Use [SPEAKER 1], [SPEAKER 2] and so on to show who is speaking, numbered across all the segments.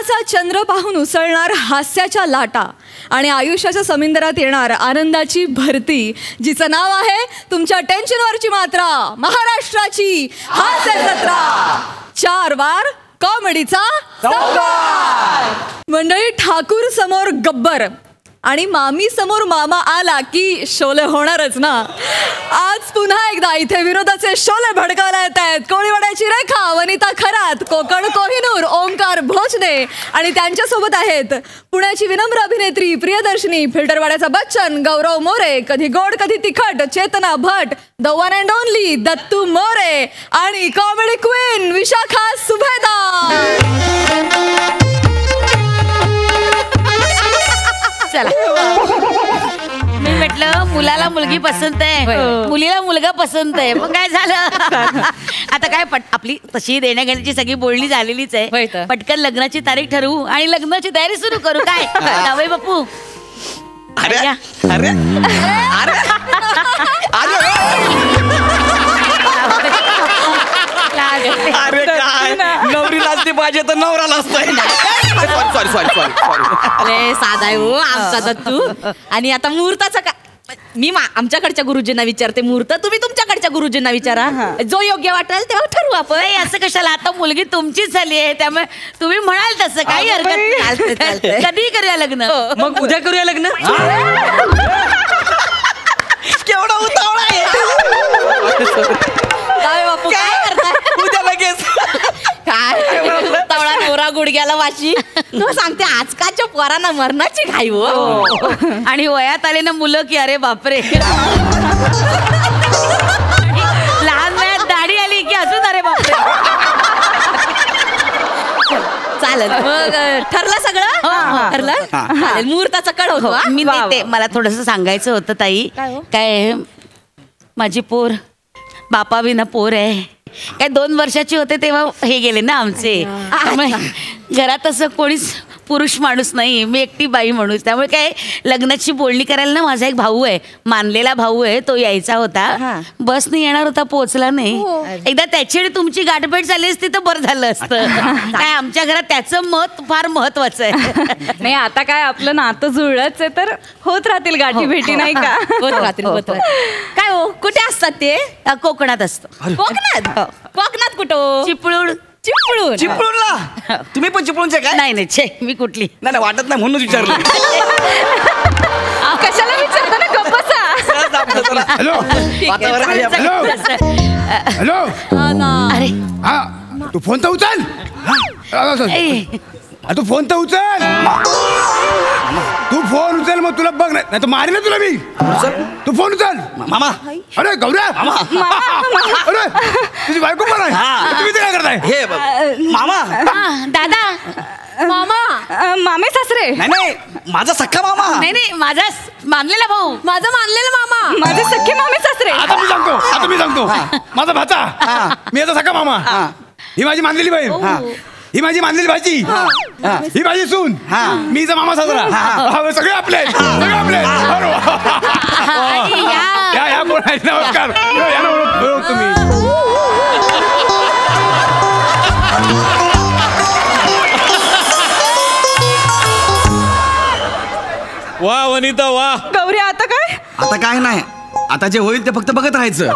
[SPEAKER 1] चांदण्याचा चंद्र पाहून उसळणार हास्याच्या लाटा आणि आयुष्याच्या समुद्रात येणार आनंदाची भरती, जिचं नाव आहे तुमच्या टेन्शनवरची मात्रा, महाराष्ट्राची हास्य जत्रा. 4 वार कॉमेडीचा मंडळी. ठाकूर समोर गब्बर आणि मामी समोर मामा आला की शोले होणारच ना. आज पुन्हा एकदा इथे विनोदाचे शोले भडकावला येत आहेत. कोळीवाड्याची रेखा, वनिता खरात, कोकण कोहिनूर, ओंकार भोजने आणि त्यांच्यासोबत आहेत पुण्याची विनम्र अभिनेत्री प्रियदर्शनी, फिल्टरवाड्याचा बच्चन गौरव मोरे, कधी गोड कधी तिखट Chetana Bhat, the one and only Dattu More आणि कॉमेडी क्वीन विशाखा सुभेदार.
[SPEAKER 2] चला, मी म्हटलं मुलाला मुलगी पसंत आहे, मुलीला मुलगा पसंत आहे, मग काय झालं. आता काय आपली तशी देण्या घेण्याची सगळी बोलणी झालेलीच आहे. पटकन लग्नाची तारीख ठरवू आणि लग्नाची तयारी सुरू करू. काय जावई बापू?
[SPEAKER 3] अरे अरे अरे काय नवरी लाजली पाहिजे तर नवरा लाजतोय. सॉरी
[SPEAKER 2] अरे साधा आहे हो आमचा दत्तू. आणि आता मुहूर्ताचं का मी आमच्याकडच्या गुरुजींना विचारते मुहूर्त, तुम्ही तुमच्याकडच्या गुरुजींना विचारा. जो योग्य वाटेल तेव्हा ठरवू आपण. असं कशाला, आता मुलगी तुमचीच झाली आहे, त्यामुळे तुम्ही म्हणाल तसं काही हरकत नाही. कधी करूया लग्न?
[SPEAKER 4] मग उद्या करूया लग्न.
[SPEAKER 3] केवढा उतावळा आहे.
[SPEAKER 2] काय बापू काय करताय?
[SPEAKER 3] उद्या लगेच
[SPEAKER 2] काय तवळा नवरा गुडघ्याला वाशी. तू सांगते आजकालच्या पोरांना मरणाची घाई हो. आणि वयात आले ना मुलं की अरे बापरे, लहान वयात दाढी आली की अजून अरे बापरे. चालेल मग ठरलं सगळं? ठरलं चालेल. मुहूर्ताचं कळवतो मी देते. मला थोडंसं सांगायचं होतं ताई. काय माझी पोर बापा विना पोर आहे. काय 2 वर्षाची होते तेव्हा हे गेले ना आमचे. घरात असं कोणीच पुरुष माणूस नाही, मी एकटी बाई माणूस. त्यामुळे काय लग्नाची बोलणी करायला ना माझा एक भाऊ आहे, मानलेला भाऊ आहे, तो यायचा होता. बसने येणार होता, पोहोचला नाही. एकदा त्याची आणि तुमची गाठभेट झाली असती तर बरं झालं असतं. काय आमच्या घरात त्याचं मत फार महत्वाचं आहे.
[SPEAKER 1] नाही आता काय आपलं नातं जुळलंच आहे तर होत राहतील गाठी भेटी, नाही का?
[SPEAKER 2] होत राहतील. काय हो कुठे असतात ते? कोकणात असतो. कोकणात? कोकणात कुठं? चिपळूण. चिपळूण.
[SPEAKER 3] चिपळूणला? तुम्ही पण चिपळूणचे काय?
[SPEAKER 2] नाही नाही छे मी कुठली
[SPEAKER 3] नाही वाटत नाही म्हणून विचारलं.
[SPEAKER 1] कशाला विचारता ना, गप्प बसा.
[SPEAKER 5] Hello hello.
[SPEAKER 2] अरे
[SPEAKER 5] हा तू फोन तर उचल. तू फोन तर उचल. तू फोन उचल मग तुला बघ नाही तर मारेल ना तुला मी. तू फोन उचल.
[SPEAKER 3] मामा.
[SPEAKER 5] अरे गौऱ्या. अरे तुझी बायको पण आहे. तुम्ही काय करताय?
[SPEAKER 3] हे मामा.
[SPEAKER 2] दादा.
[SPEAKER 1] मामा. मामे सासरे.
[SPEAKER 3] नाही माझा सख्खा मामा.
[SPEAKER 2] नाही माझा मानलेला भाऊ.
[SPEAKER 1] माझा मानलेला मामा. माझे सख्खे मामे सासरे.
[SPEAKER 5] आता मी सांगतो माझा भाचा, मी याचा सख्खा मामा, ही माझी मानलेली बहीण, ही माझी मानलेली भाजी, ही माझी सून, मीचा मामा साजरा. सगळे आपले सगळे आपले. या कोण आहे? नमस्कार. यांना ओळख तुम्ही.
[SPEAKER 4] वा वनिता वा.
[SPEAKER 1] गौरी आता काय?
[SPEAKER 3] आता काय नाही, आता जे होईल ते फक्त बघत राहायचं.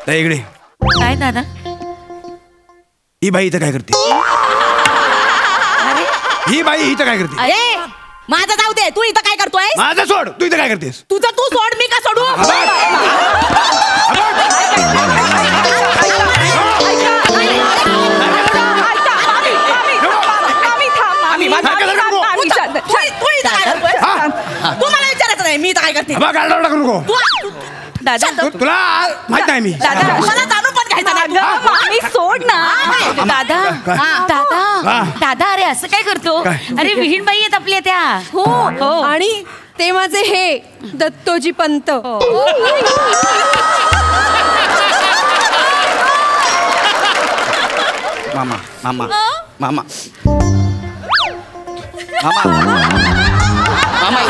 [SPEAKER 5] इकडे
[SPEAKER 2] काय दादा?
[SPEAKER 5] ही बाई इथं काय करते? ही बाई इथं काय करते?
[SPEAKER 2] अरे माझं जाऊ दे, तू इथं काय करतोय?
[SPEAKER 5] माझं सोड, तू इथं काय करतेस?
[SPEAKER 2] तुझं तू सोड, मी का सोडू? तू मला विचारायचं नाही मी इथं काय करते. दादा
[SPEAKER 5] तुला माहित नाही मी.
[SPEAKER 2] दादा मला जाणून पण घ्यायचं नाही.
[SPEAKER 1] सोड ना.
[SPEAKER 2] दादा दादा दादा अरे असं काय करतो? अरे विहीणबाई आहेत आपल्या त्या.
[SPEAKER 1] हो आणि ते माझे हे दत्तोजी पंत.
[SPEAKER 3] मामा मामा मामा मामा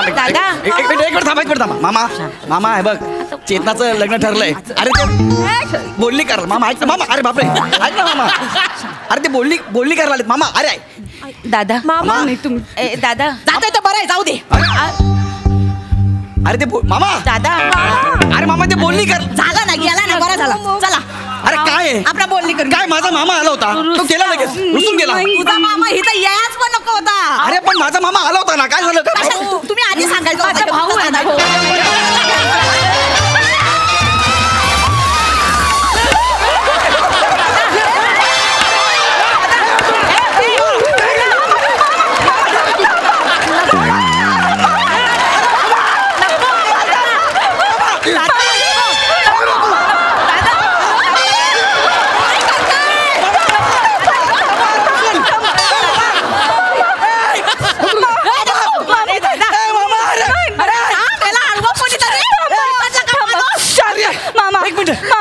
[SPEAKER 2] दादा
[SPEAKER 3] एक मिनिट थांबा. मामा मामा आहे बघ, चेतनाचं लग्न ठरलंय. अरे ते बोलणी कर मामा. ऐक ना मामा. अरे बापरे ऐक ना मामा. अरे ते बोलणी करायला आलेत मामा. अरे
[SPEAKER 2] दादा
[SPEAKER 1] मामा नाही
[SPEAKER 2] ए, दादा
[SPEAKER 6] जातोय तर बरं आहे, जाऊ दे.
[SPEAKER 3] अरे ते मामा.
[SPEAKER 2] दादा
[SPEAKER 3] अरे मामा ते बोलणी कर.
[SPEAKER 6] झालं ना, गेला ना, बरं झालं. चला
[SPEAKER 3] अरे काय आहे?
[SPEAKER 6] आपला बोलणी कर.
[SPEAKER 3] काय माझा मामा आला होता तो गेला लगेच रुसून गेला.
[SPEAKER 6] तुझा मामा इथं यायच पण नको होता.
[SPEAKER 3] अरे पण माझा मामा आला होता ना. काय झालं
[SPEAKER 6] कशाला? तुम्ही आधी सांगायचं होतं.
[SPEAKER 2] माझा भाऊ आहे ना, भाऊ.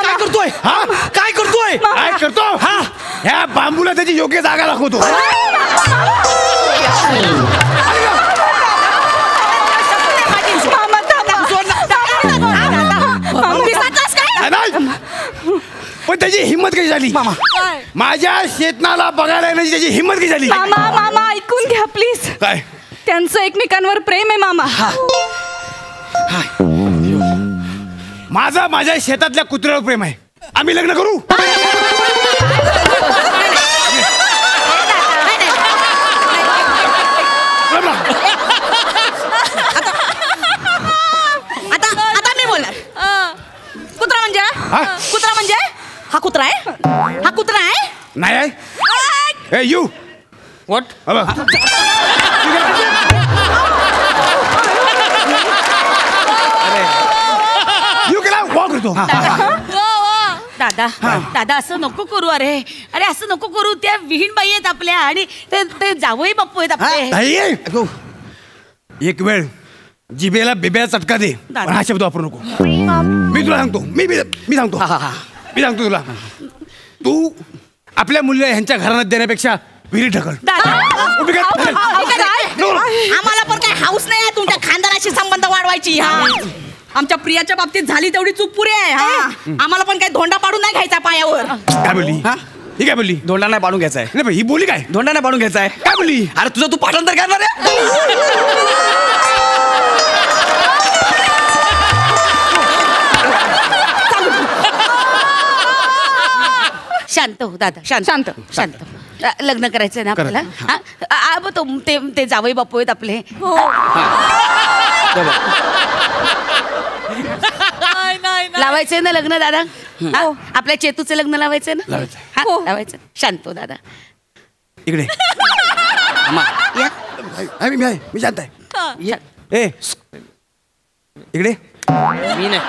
[SPEAKER 3] काय करतोय?
[SPEAKER 5] हा
[SPEAKER 3] काय करतोय?
[SPEAKER 5] काय करतो हा ह्या बांबूला त्याची योग्य जागा दाखवतो. नाही. पण त्याची हिंमत कशी झाली
[SPEAKER 3] मामा.
[SPEAKER 5] माझ्या शेतनाला बघायला येण्याची त्याची हिंमत कशी झाली.
[SPEAKER 1] मामा मामा ऐकून घ्या प्लीज.
[SPEAKER 5] काय
[SPEAKER 1] त्यांचं एकमेकांवर प्रेम आहे मामा.
[SPEAKER 5] माझा माझ्या शेतातल्या कुत्र्यावर प्रेम आहे. आम्ही लग्न करू.
[SPEAKER 6] आता मी बोलणार. कुत्रा म्हणजे कुत्रा म्हणजे हा कुत्रा आहे. हा कुत्रा आहे.
[SPEAKER 5] नाही आहे. You
[SPEAKER 4] what?
[SPEAKER 5] यू केला वॉक करतो.
[SPEAKER 2] दादा दादा असं नको करू. अरे अरे असं नको करू. त्या विहीण बाई आहेत आपल्या आणि ते जावई बाप्पू आहेत आपले.
[SPEAKER 5] नाही. एक वेळ जिबेला बिब्याला चटका दे. पण हा शब्द वापरू नको. मी तुला सांगतो. मी सांगतो. मी सांगतो तुला. तू आपल्या मुलीला ह्यांच्या घराण्यात देण्यापेक्षा विहिरी ढकल.
[SPEAKER 6] आम्हाला पण काय हाऊस नाही आहे तुमच्या खानदानाशी संबंध वाढवायची. हा आमच्या प्रियाच्या बाबतीत झाली तेवढी चूक पुरी आहे. हा आम्हाला पण काही धोंडा पाडून नाही घ्यायचा पायावर.
[SPEAKER 5] काय बोलली? ही काय बोलली?
[SPEAKER 3] धोंडा नाही पाडून घ्यायचा आहे.
[SPEAKER 5] नाही ही बोली काय?
[SPEAKER 3] धोंडा नाही पाडून घ्यायचा आहे.
[SPEAKER 5] काय बोलली?
[SPEAKER 3] अरे तुझं तू पाठांतर करणार आहे.
[SPEAKER 2] शांत हो दादा. शांत शांत. लग्न करायचंय ना आपल्याला. ते जावई बापू आहेत आपले. लावायचंय ना लग्न दादा. आपल्या चेतूचं लग्न लावायचंय ना. लावायचं. शांत हो दादा.
[SPEAKER 5] इकडे मी शांत आहे. ए इकडे
[SPEAKER 4] मी नाही.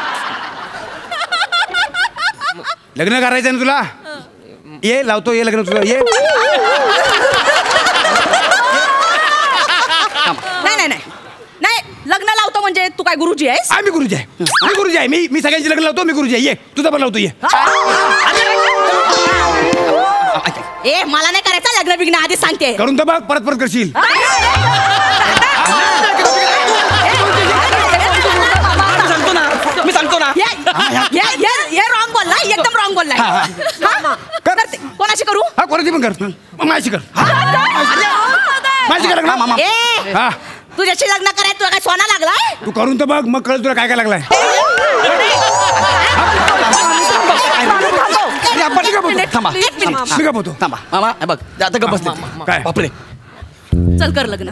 [SPEAKER 5] लग्न करायचं ना तुला. ये लावतो. ये लग्न तुझं. ये
[SPEAKER 6] नाही नाही नाही लग्न लावतो म्हणजे तू काय गुरुजी आहेस?
[SPEAKER 5] मी गुरुजी आहे. मी गुरुजी आहे. मी सगळ्यांची लग्न लावतो. मी गुरुजी आहे. ये तुझं पण लावतो. ये
[SPEAKER 6] ए मला नाही करायचं लग्न बिग्न आधीच सांगते.
[SPEAKER 5] करून तर बघ. परत करशील.
[SPEAKER 3] मी सांगतो ना.
[SPEAKER 6] हे रॉंग बोललाय. एकदम रॉंग बोललाय. करते. कोणाशी करू?
[SPEAKER 5] हा कोणाची पण कर. माझी कर. माझी कर लग्न.
[SPEAKER 6] ए
[SPEAKER 5] हा
[SPEAKER 6] तुझ्याशी लग्न करायचं तुला काय सोना लागलाय?
[SPEAKER 5] तू करून तर बघ. मग कळलं तुला काय काय लागलाय.
[SPEAKER 3] थांबा.
[SPEAKER 5] मी का बोलतो.
[SPEAKER 3] थांबा मामा. बघ आता गप्प बसले.
[SPEAKER 5] काय?
[SPEAKER 3] बापरे.
[SPEAKER 6] चल कर लग्न.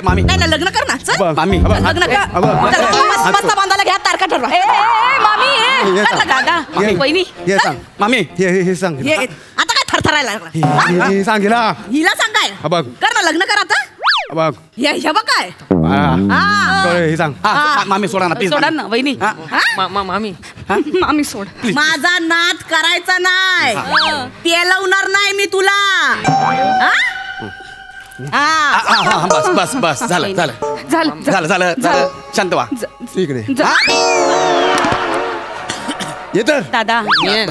[SPEAKER 3] मामी.
[SPEAKER 6] नाही ना लग्न कर ना. चल
[SPEAKER 3] मामी.
[SPEAKER 6] लग्न कर. मस्त बांधायला घ्या. तारखा ठरवा.
[SPEAKER 2] मामी दादा वहिनी
[SPEAKER 3] मामी.
[SPEAKER 5] हे सांग.
[SPEAKER 6] आता काय थरथरायला लागला?
[SPEAKER 5] हे सांग हिला.
[SPEAKER 6] हिला सांगाय
[SPEAKER 5] बघ.
[SPEAKER 6] कर ना लग्न कर आता.
[SPEAKER 5] बघ
[SPEAKER 6] हे बघ काय.
[SPEAKER 5] हे सांग.
[SPEAKER 3] मामी सोडा ना प्लीज.
[SPEAKER 2] सोडा ना वहिनी.
[SPEAKER 4] मामी.
[SPEAKER 1] मामी सोड.
[SPEAKER 6] माझा नाद करायचा नाही. पेलवणार नाही मी तुला.
[SPEAKER 3] बस बस बस. झालं झालं
[SPEAKER 1] झालं
[SPEAKER 3] झालं झालं झालं. शांत व्हा.
[SPEAKER 5] इकडे ये तर.
[SPEAKER 2] दादा दादा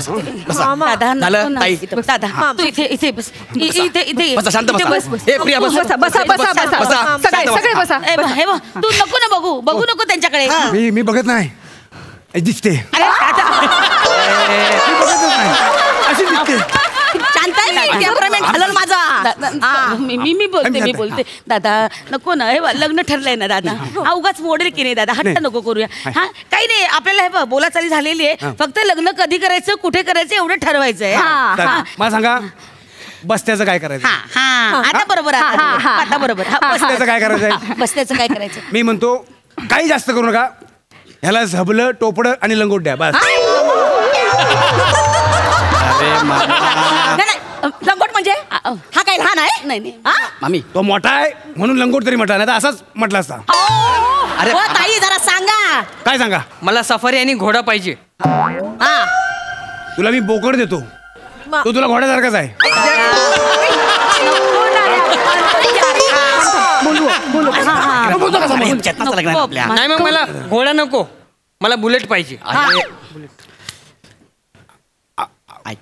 [SPEAKER 3] झालं,
[SPEAKER 2] नको ना.
[SPEAKER 3] ताई.
[SPEAKER 2] इथं बस. दादा तू इथे बस. इथे
[SPEAKER 3] बसा शांत
[SPEAKER 2] इथे
[SPEAKER 3] बसा. ए प्रिया बस.
[SPEAKER 1] बसा बसा बसा बसा
[SPEAKER 3] बसा.
[SPEAKER 1] सगळे बसा.
[SPEAKER 2] हे बघ तू नको ना बघू नको त्यांच्याकडे.
[SPEAKER 5] मी बघत नाही. दिसते
[SPEAKER 2] अरे दादा,
[SPEAKER 5] अशी दिसते.
[SPEAKER 6] शांत आहे मी, टेम्परामेंट हलल माझा.
[SPEAKER 2] मी बोलते दादा नको ना, हे बघ, लग्न ठरलंय ना दादा, हा उगाच मोडेल की नाही दादा, हट्ट नको करूया. हा काही नाही, आपल्याला हे बघ बोलाचाली झालेली आहे, फक्त लग्न कधी करायचं कुठे करायचं एवढं ठरवायचंय.
[SPEAKER 5] मला सांगा बस्त्याचं काय करायचं?
[SPEAKER 2] आता बरोबर आता बरोबर.
[SPEAKER 5] बस्त्याचं काय करायचं?
[SPEAKER 2] बस्त्याचं काय करायचं?
[SPEAKER 5] मी म्हणतो काही जास्त करू नका, ह्याला झबलं टोपडं आणि लंगोट द्या बस.
[SPEAKER 6] लंगोट म्हणजे हा काय लहान आहे?
[SPEAKER 2] नाही
[SPEAKER 3] मामी
[SPEAKER 5] तो मोठा आहे म्हणून लंगोट तरी म्हटला, नाही तर असाच म्हटला असता.
[SPEAKER 3] अरे
[SPEAKER 6] ताई जरा सांगा.
[SPEAKER 5] काय सांगा?
[SPEAKER 4] मला सफारी आणि घोडा पाहिजे.
[SPEAKER 5] तुला मी बोकड देतो, तो तुला घोड्यासारखाच आहे.
[SPEAKER 4] नाही मग मला घोडा नको, मला बुलेट पाहिजे.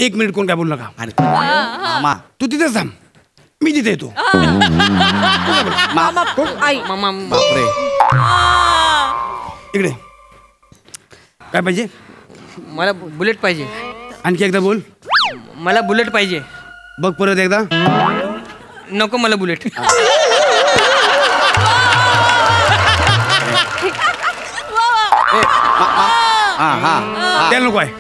[SPEAKER 5] एक मिनिट कोण काय बोलू नका.
[SPEAKER 3] मामा
[SPEAKER 5] तू तिथेच थांब, मी तिथे येतो.
[SPEAKER 3] बापरे
[SPEAKER 5] इकडे काय पाहिजे?
[SPEAKER 4] मला बुलेट पाहिजे.
[SPEAKER 5] आणखी एकदा बोल.
[SPEAKER 4] मला बुलेट पाहिजे.
[SPEAKER 5] बघ परत एकदा.
[SPEAKER 4] नको मला बुलेट.
[SPEAKER 5] त्याला नको आहे,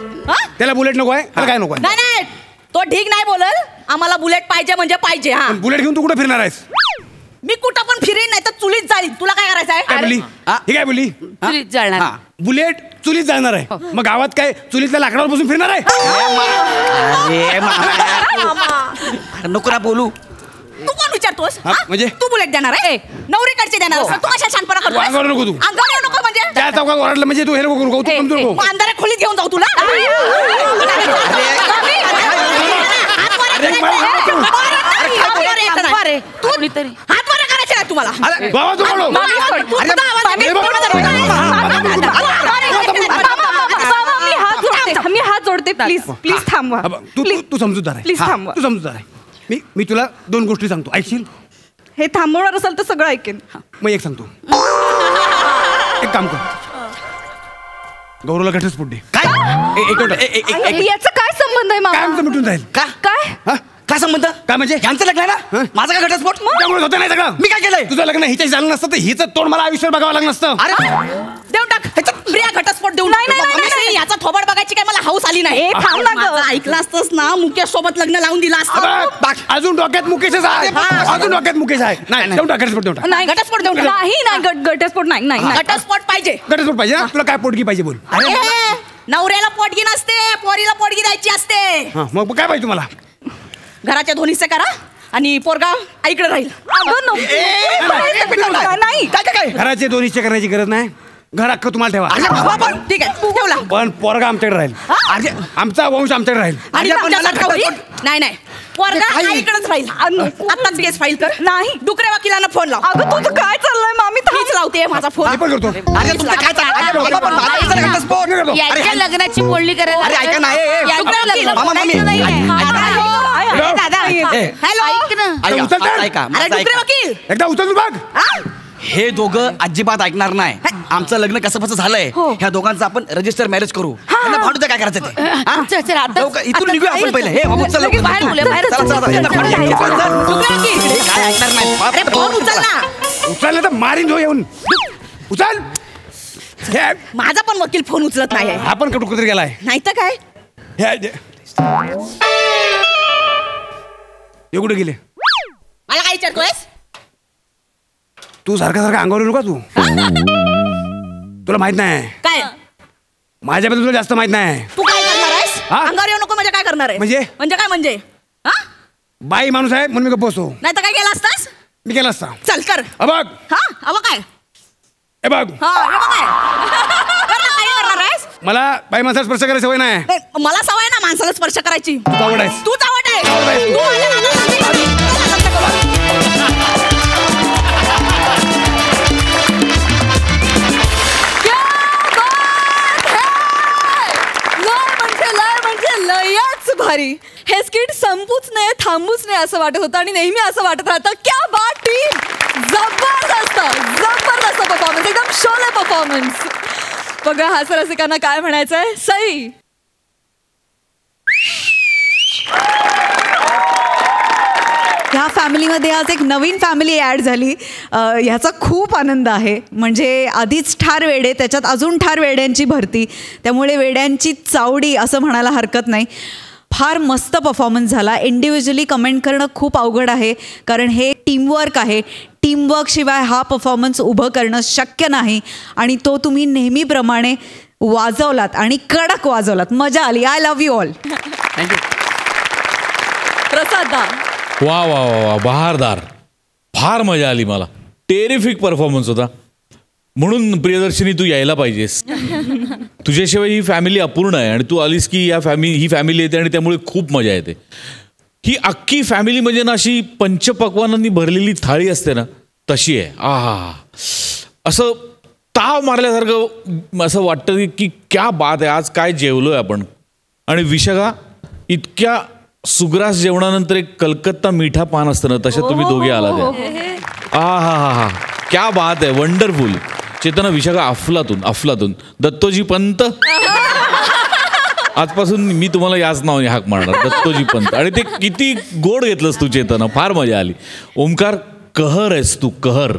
[SPEAKER 5] त्याला बुलेट नको आहे, त्याला काय नको आहे?
[SPEAKER 6] नाही तो ठीक नाही बोलल, आम्हाला बुलेट पाहिजे म्हणजे पाहिजे. हा
[SPEAKER 5] बुलेट घेऊन तू कुठे फिरणार आहेस?
[SPEAKER 6] मी कुठं पण फिरेन, नाही तर चुलीत जाईल. तुला काय करायचं
[SPEAKER 5] काय
[SPEAKER 6] आहे?
[SPEAKER 5] बोलली? ही काय बोलली?
[SPEAKER 2] चुलीत जाणार.
[SPEAKER 5] बुलेट चुलीत जाणार आहे, मग गावात काय चुलीतल्या लाकडावर बसून फिरणार आहे?
[SPEAKER 3] नको ना बोलू.
[SPEAKER 6] तू कोण विचारतोस?
[SPEAKER 5] हा, म्हणजे?
[SPEAKER 6] तू बुलेट देणार आहे? नवरीकडचे देणार असं तू कशा शानपणा करतोस?
[SPEAKER 5] अंगावर नको तू.
[SPEAKER 6] अंगावर येऊ नको म्हणजे?
[SPEAKER 5] त्या चौकात ओरडलं म्हणजे तू हे नको करू, तू समजू नको.
[SPEAKER 6] मग अंधाऱ्या खोलीत घेऊन जाऊ तुला? हात वर करायचे ना तुम्हाला.
[SPEAKER 5] बाबा तू बोलो.
[SPEAKER 1] मी हात जोडते प्लीज प्लीज थांबवा.
[SPEAKER 5] तू समजूतदार आहे.
[SPEAKER 1] Please थांबवा.
[SPEAKER 5] तू समजूतदार आहे. मी तुला दोन गोष्टी सांगतो, ऐकशील?
[SPEAKER 1] हे थांबवणार असेल तर सगळं ऐकेन.
[SPEAKER 5] मग एक सांगतो, एक काम कर, गौरवला घटस्फोट दे.
[SPEAKER 3] काय
[SPEAKER 1] याचा काय संबंध आहे
[SPEAKER 5] काय
[SPEAKER 1] मामा?
[SPEAKER 5] आमचं मिटून जाईल.
[SPEAKER 3] का
[SPEAKER 1] काय?
[SPEAKER 5] हा?
[SPEAKER 3] काय संबंध?
[SPEAKER 5] काय म्हणजे?
[SPEAKER 3] यांचं लग्न आहे ना, माझा काय घटस्फोट?
[SPEAKER 5] त्यामुळे होतं नाही सगळं.
[SPEAKER 3] मी काय केलंय?
[SPEAKER 5] तुझं लग्न हिच्याशी झालं नसतं तर हिचं तोंड मला आयुष्यात बघावं लागलं नसतं.
[SPEAKER 3] अरे
[SPEAKER 6] देऊन टाक. प्रिया घटस्फोट देऊन
[SPEAKER 1] नाही, नाही, नाही, नाही.
[SPEAKER 6] याचा थोबड बघायची काय मला हौस आली नाही.
[SPEAKER 1] थांब ना गं.
[SPEAKER 6] माझं ऐकलं असतंस ना, मुकेश सोबत लग्न लावून दिलं असतं.
[SPEAKER 5] बघ, अजून डोक्यात मुकेशच आहे. अजून डोक्यात मुकेश आहे. नाही देऊन टाक घटस्फोट, देऊन टाक.
[SPEAKER 1] नाही
[SPEAKER 6] घटस्फोट देऊन टाक.
[SPEAKER 1] नाही नाही घटस्फोट नाही नाही नाही.
[SPEAKER 6] घटस्फोट पाहिजे.
[SPEAKER 5] घटस्फोट पाहिजे ना? तुला काय पोटगी पाहिजे बोल.
[SPEAKER 6] ए, नवऱ्याला पोटगी नसते, पोरीला पोटगी द्यायची असते.
[SPEAKER 5] हा, मग काय पाहिजे तुम्हाला?
[SPEAKER 6] घराच्या दोन्ही हिस्से करा आणि पोरगा आईकडे राहील.
[SPEAKER 1] अगं नको. नाही
[SPEAKER 3] काय
[SPEAKER 5] घराचे दोन हिस्से करण्याची गरज नाही, घर अख्खं तुम्हाला ठेवा.
[SPEAKER 6] ठीक आहे ठेवला.
[SPEAKER 5] पण पोरगा आमच्याकडे राहील.
[SPEAKER 3] अरे
[SPEAKER 5] आमचा वंश आमच्याकडे राहील.
[SPEAKER 6] आणि
[SPEAKER 3] अरे, पण मला
[SPEAKER 6] तुमच्यासारखा होईल?
[SPEAKER 3] घटस्फोट-
[SPEAKER 6] नाही पोरगा
[SPEAKER 3] काय?
[SPEAKER 6] आईकडेच राहील. आताच केस फाईल कर.
[SPEAKER 1] नाही.
[SPEAKER 6] डुकरे वकिलांना फोन लाव.
[SPEAKER 1] अगं तुझं काय चाललंय मामी?
[SPEAKER 6] मीच लावते माझा
[SPEAKER 5] मी
[SPEAKER 6] फोन.
[SPEAKER 5] पण करतो.
[SPEAKER 3] अरे तुमचं काय चाललंय? अरे बाबा, पण माझा जरा घटस्फोट. अरे,
[SPEAKER 2] याच्या लग्नाची बोलणी करायला.
[SPEAKER 3] अरे, ऐका ना,
[SPEAKER 2] याच्या लग्न
[SPEAKER 3] मामा, मामी.
[SPEAKER 2] करायचं नाहीये.
[SPEAKER 5] हॅलो?
[SPEAKER 2] दादा
[SPEAKER 6] हॅलो
[SPEAKER 2] ऐक ना.
[SPEAKER 5] अरे, उचल तर.
[SPEAKER 3] ऐका
[SPEAKER 6] अरे
[SPEAKER 3] माझं
[SPEAKER 6] डुकरे
[SPEAKER 3] ऐका.
[SPEAKER 6] वकील.
[SPEAKER 5] एकदा उचल तू बघ.
[SPEAKER 3] हे दोघं अजिबात ऐकणार नाही. आमचं लग्न कसं कसं झालंय, ह्या दोघांचं आपण रजिस्टर मॅरेज करू. त्यांना भांडू द्या काय करायचं ते. हा?
[SPEAKER 2] चल आता
[SPEAKER 3] लवकर इथून निघूया आपण पहिले. हे बाबू चल लवकर.
[SPEAKER 2] बाहेर बोलूया, बाहेर
[SPEAKER 3] चला, चला,
[SPEAKER 2] चल,
[SPEAKER 3] यांना
[SPEAKER 2] चल,
[SPEAKER 3] भांडू द्या.
[SPEAKER 2] चल,
[SPEAKER 3] चल, चल.
[SPEAKER 6] डुकरे वकील.
[SPEAKER 3] हे काय ऐकणार नाही.
[SPEAKER 6] अरे फोन उचल ना.
[SPEAKER 5] उचल तर मारीन जो येऊन. उचल. हे
[SPEAKER 6] माझा पण वकील फोन उचलत नाही.
[SPEAKER 5] हा पण कुठे गेलाय?
[SPEAKER 6] नाही तर काय.
[SPEAKER 5] हे कुठे गेले?
[SPEAKER 6] मला काय विचारतोयस?
[SPEAKER 5] तू सारखा सारखा अंगावर येऊ का तू? तुला माहित नाही,
[SPEAKER 6] काय
[SPEAKER 5] माझ्याबद्दल तुला जास्त माहित नाही.
[SPEAKER 6] तू काय करणार आहेस?
[SPEAKER 5] हा?
[SPEAKER 6] अंगावर येऊ नको म्हणजे काय करणार आहे?
[SPEAKER 5] म्हणजे?
[SPEAKER 6] म्हणजे काय म्हणजे? हा?
[SPEAKER 5] बाई माणूस आहे म्हणून मी गप्प बसतो.
[SPEAKER 6] नाही तर काय केलं असतास?
[SPEAKER 5] मी केला असता.
[SPEAKER 6] चल कर.
[SPEAKER 5] बघ,
[SPEAKER 6] हा अव काय?
[SPEAKER 5] हे बघ,
[SPEAKER 6] हा हे बघ काय? कर ना, काय करणार आहेस?
[SPEAKER 5] मला बाई माणसाला स्पर्श करायची सवय नाही.
[SPEAKER 6] नाही, मला सवय ना माणसाला स्पर्श करायची.
[SPEAKER 5] तू आवड आहेस.
[SPEAKER 6] तू चावट आहे.
[SPEAKER 5] आवड आहेस.
[SPEAKER 6] तू माझ्या नादाला लागली. चला, लग्न करू.
[SPEAKER 1] लयच भारी. हे स्किट संपूच नये थांबूच नये असं वाटत होतं आणि नेहमी असं वाटत राहतं क्या बात टीम. जबरदस्त जबरदस्त परफॉर्मन्स, एकदम शोले परफॉर्मन्स. बघा हास्यरसिकांना काय म्हणायचंय. सई.
[SPEAKER 7] ह्या फॅमिलीमध्ये आज एक नवीन फॅमिली ॲड झाली. ह्याचा खूप आनंद आहे. म्हणजे आधीच ठार वेडे, त्याच्यात अजून ठार वेड्यांची भरती, त्यामुळे वेड्यांची चावडी असं म्हणायला हरकत नाही. फार मस्त परफॉर्मन्स झाला. इंडिव्हिज्युअली कमेंट करणं खूप अवघड आहे, कारण हे टीमवर्क आहे. टीमवर्कशिवाय हा परफॉर्मन्स उभं करणं शक्य नाही, आणि तो तुम्ही नेहमीप्रमाणे वाजवलात आणि कडक वाजवलात. मजा आली. I love you all.
[SPEAKER 3] Thank you.
[SPEAKER 1] Prasad दा.
[SPEAKER 8] वा वा वा वा, बहारदार. फार मजा आली मला. टेरिफिक परफॉर्मन्स होता. म्हणून प्रियदर्शनी तू यायला पाहिजेस. तुझ्याशिवाय ही फॅमिली अपूर्ण आहे, आणि तू आलीस की ही फॅमिली येते, आणि त्यामुळे खूप मजा येते. ही अख्खी फॅमिली म्हणजे ना अशी पंचपक्वानांनी भरलेली थाळी असते ना, तशी आहे. आहा, असं ताव मारल्यासारखं असं वाटतं की क्या बात आहे, आज काय जेवलोय आपण. आणि विशाखा, इतक्या सुग्रास जेवणानंतर एक कलकत्ता मिठा पान असतं ना, तसे तुम्ही दोघे आला त्या. हा हा हा हा, क्या बात आहे, वंडरफुल. चेतना, विशाखा, अफलातून. दत्तोजी पंत, आजपासून मी तुम्हाला याच नावाने हाक मारणार, दत्तोजी पंत. आणि ते किती गोड घेतलंस तू चेतना, फार मजा आली. ओमकार, कहर आहेस तू, कहर.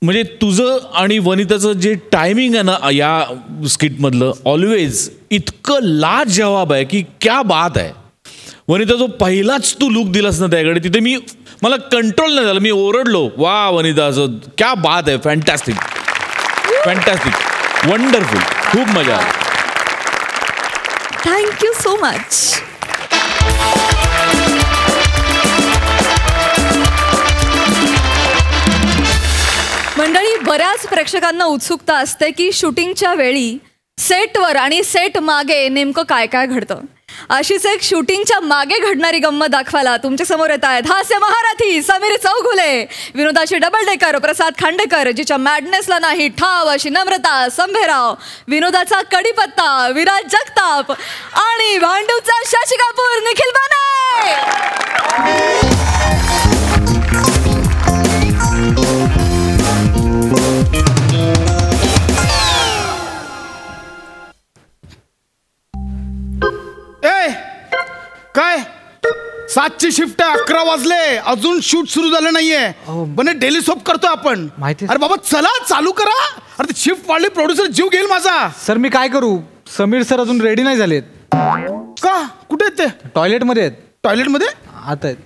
[SPEAKER 8] म्हणजे तुझं आणि वनिताचं जे टायमिंग आहे ना या स्किटमधलं, ऑलवेज इतकं लाजवाब आहे की क्या बात आहे. वनिता, जो पहिलाच तू लुक दिलास ना त्याकडे, तिथे मला कंट्रोल नाही झालं, मी ओरडलो, वा वनिता, असं क्या बात आहे, फॅन्टॅस्टिक, वंडरफुल, खूप मजा आली.
[SPEAKER 1] Thank you so much. मंडळी, बऱ्याच प्रेक्षकांना उत्सुकता असते की शूटिंगच्या वेळी सेटवर आणि सेट मागे नेमकं काय काय घडतं. अशीच एक शूटिंगच्या मागे घडणारी गंमत दाखवायला तुमच्या समोर येत आहेत हास्य महारथी समीर चौघुले, विनोदाची डबल डेकर प्रसाद खांडेकर, जिच्या मॅडनेसला नाही ठाव अशी नम्रता संभेराव, विनोदाचा कडीपत्ता विराज जगताप, आणि भांडूपचा शशी कपूर निखिल बाने.
[SPEAKER 5] काय 7ची शिफ्ट आहे, 11 वाजले, अजून शूट सुरू झालं नाहीये. बने डेली सोप करतो आपण. अरे बाबा चला, चालू करा. अरे शिफ्ट वाढली, प्रोड्युसर जीव घेईल माझा.
[SPEAKER 9] सर मी काय करू, समीर सर अजून रेडी नाही झालेत.
[SPEAKER 5] का, कुठे आहेत ते?
[SPEAKER 9] टॉयलेट मध्ये आहेत.
[SPEAKER 5] टॉयलेट मध्ये
[SPEAKER 9] आता आहेत.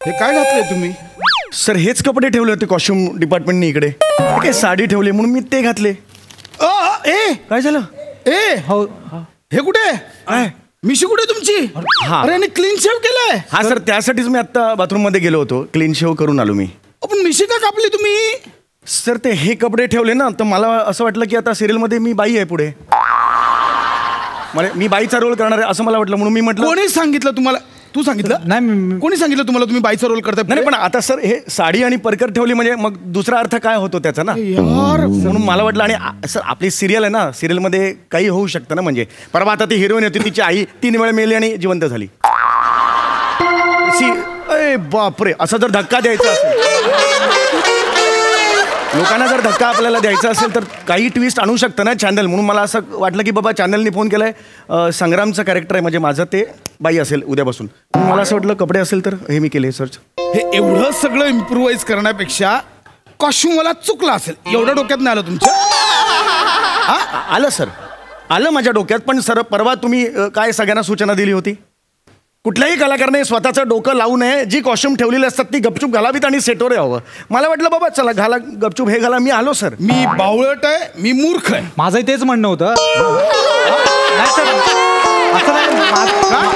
[SPEAKER 5] हे काय घातलंय तुम्ही?
[SPEAKER 3] सर हेच कपडे ठेवले होते कॉस्ट्युम डिपार्टमेंटने इकडे. काय साडी ठेवली म्हणून मी ते घातले.
[SPEAKER 5] ए
[SPEAKER 3] काय झालं?
[SPEAKER 5] ए
[SPEAKER 9] हो,
[SPEAKER 5] हे कुठे?
[SPEAKER 3] काय
[SPEAKER 5] मिशी कुठे तुमची? अरे आणि क्लीन शेव केलंय.
[SPEAKER 3] हा सर, त्यासाठीच मी आता बाथरूम मध्ये गेलो होतो, क्लीन शेव करून आलो मी.
[SPEAKER 5] पण मिशी का कापली तुम्ही?
[SPEAKER 3] सर ते हे कपडे ठेवले ना, तर मला असं वाटलं की आता सिरियल मध्ये मी बाई आहे पुढे, मी बाईचा रोल करणार आहे असं मला वाटलं, म्हणून मी म्हटलं.
[SPEAKER 5] कोणी सांगितलं तुम्हाला? तू सांगितलं?
[SPEAKER 9] नाही,
[SPEAKER 5] कोणी सांगितलं तुम्हाला तुम्ही बाईचा रोल करताय?
[SPEAKER 3] नाही, पण आता सर हे साडी आणि परकर ठेवली म्हणजे मग दुसरा अर्थ काय होतो त्याचा ना
[SPEAKER 5] यार.
[SPEAKER 3] म्हणून मला वाटलं. आणि सर आपली सिरियल आहे ना, सिरियलमध्ये काही होऊ शकतं ना. म्हणजे परवा आता ती हिरोईन होती, तिची आई 3 वेळा मेली आणि जिवंत झाली. अरे बापरे, असा जर धक्का द्यायचा असेल, लोकांना जर धक्का आपल्याला द्यायचा असेल तर काही ट्विस्ट आणू शकतं ना चॅनल. म्हणून मला असं वाटलं की बाबा चॅनलने फोन केलाय, संग्रामचं कॅरेक्टर आहे म्हणजे माझं, ते बाई असेल उद्यापासून. मला असं वाटलं कपडे असेल तर हे मी केले सर्च.
[SPEAKER 5] हे एवढं सगळं इम्प्रुव्हाइज करण्यापेक्षा कॉस्ट्युम मला चुकला असेल, एवढं डोक्यात नाही आलं तुमच्या?
[SPEAKER 3] आलं सर, आलं माझ्या डोक्यात. पण सर परवा तुम्ही काय सगळ्यांना सूचना दिली होती, कुठल्याही कलाकाराने स्वतःचं डोकं लावू नये, जी कॉस्ट्युम ठेवलेली असतात ती गपचूप घालावीत आणि सेटवर यावं. मला वाटलं बाबा चला घाला गपचूप, हे घाला. मी आलो सर.
[SPEAKER 5] मी बावळट आहे, मी मूर्ख आहे.
[SPEAKER 9] माझंही तेच म्हणणं होतं.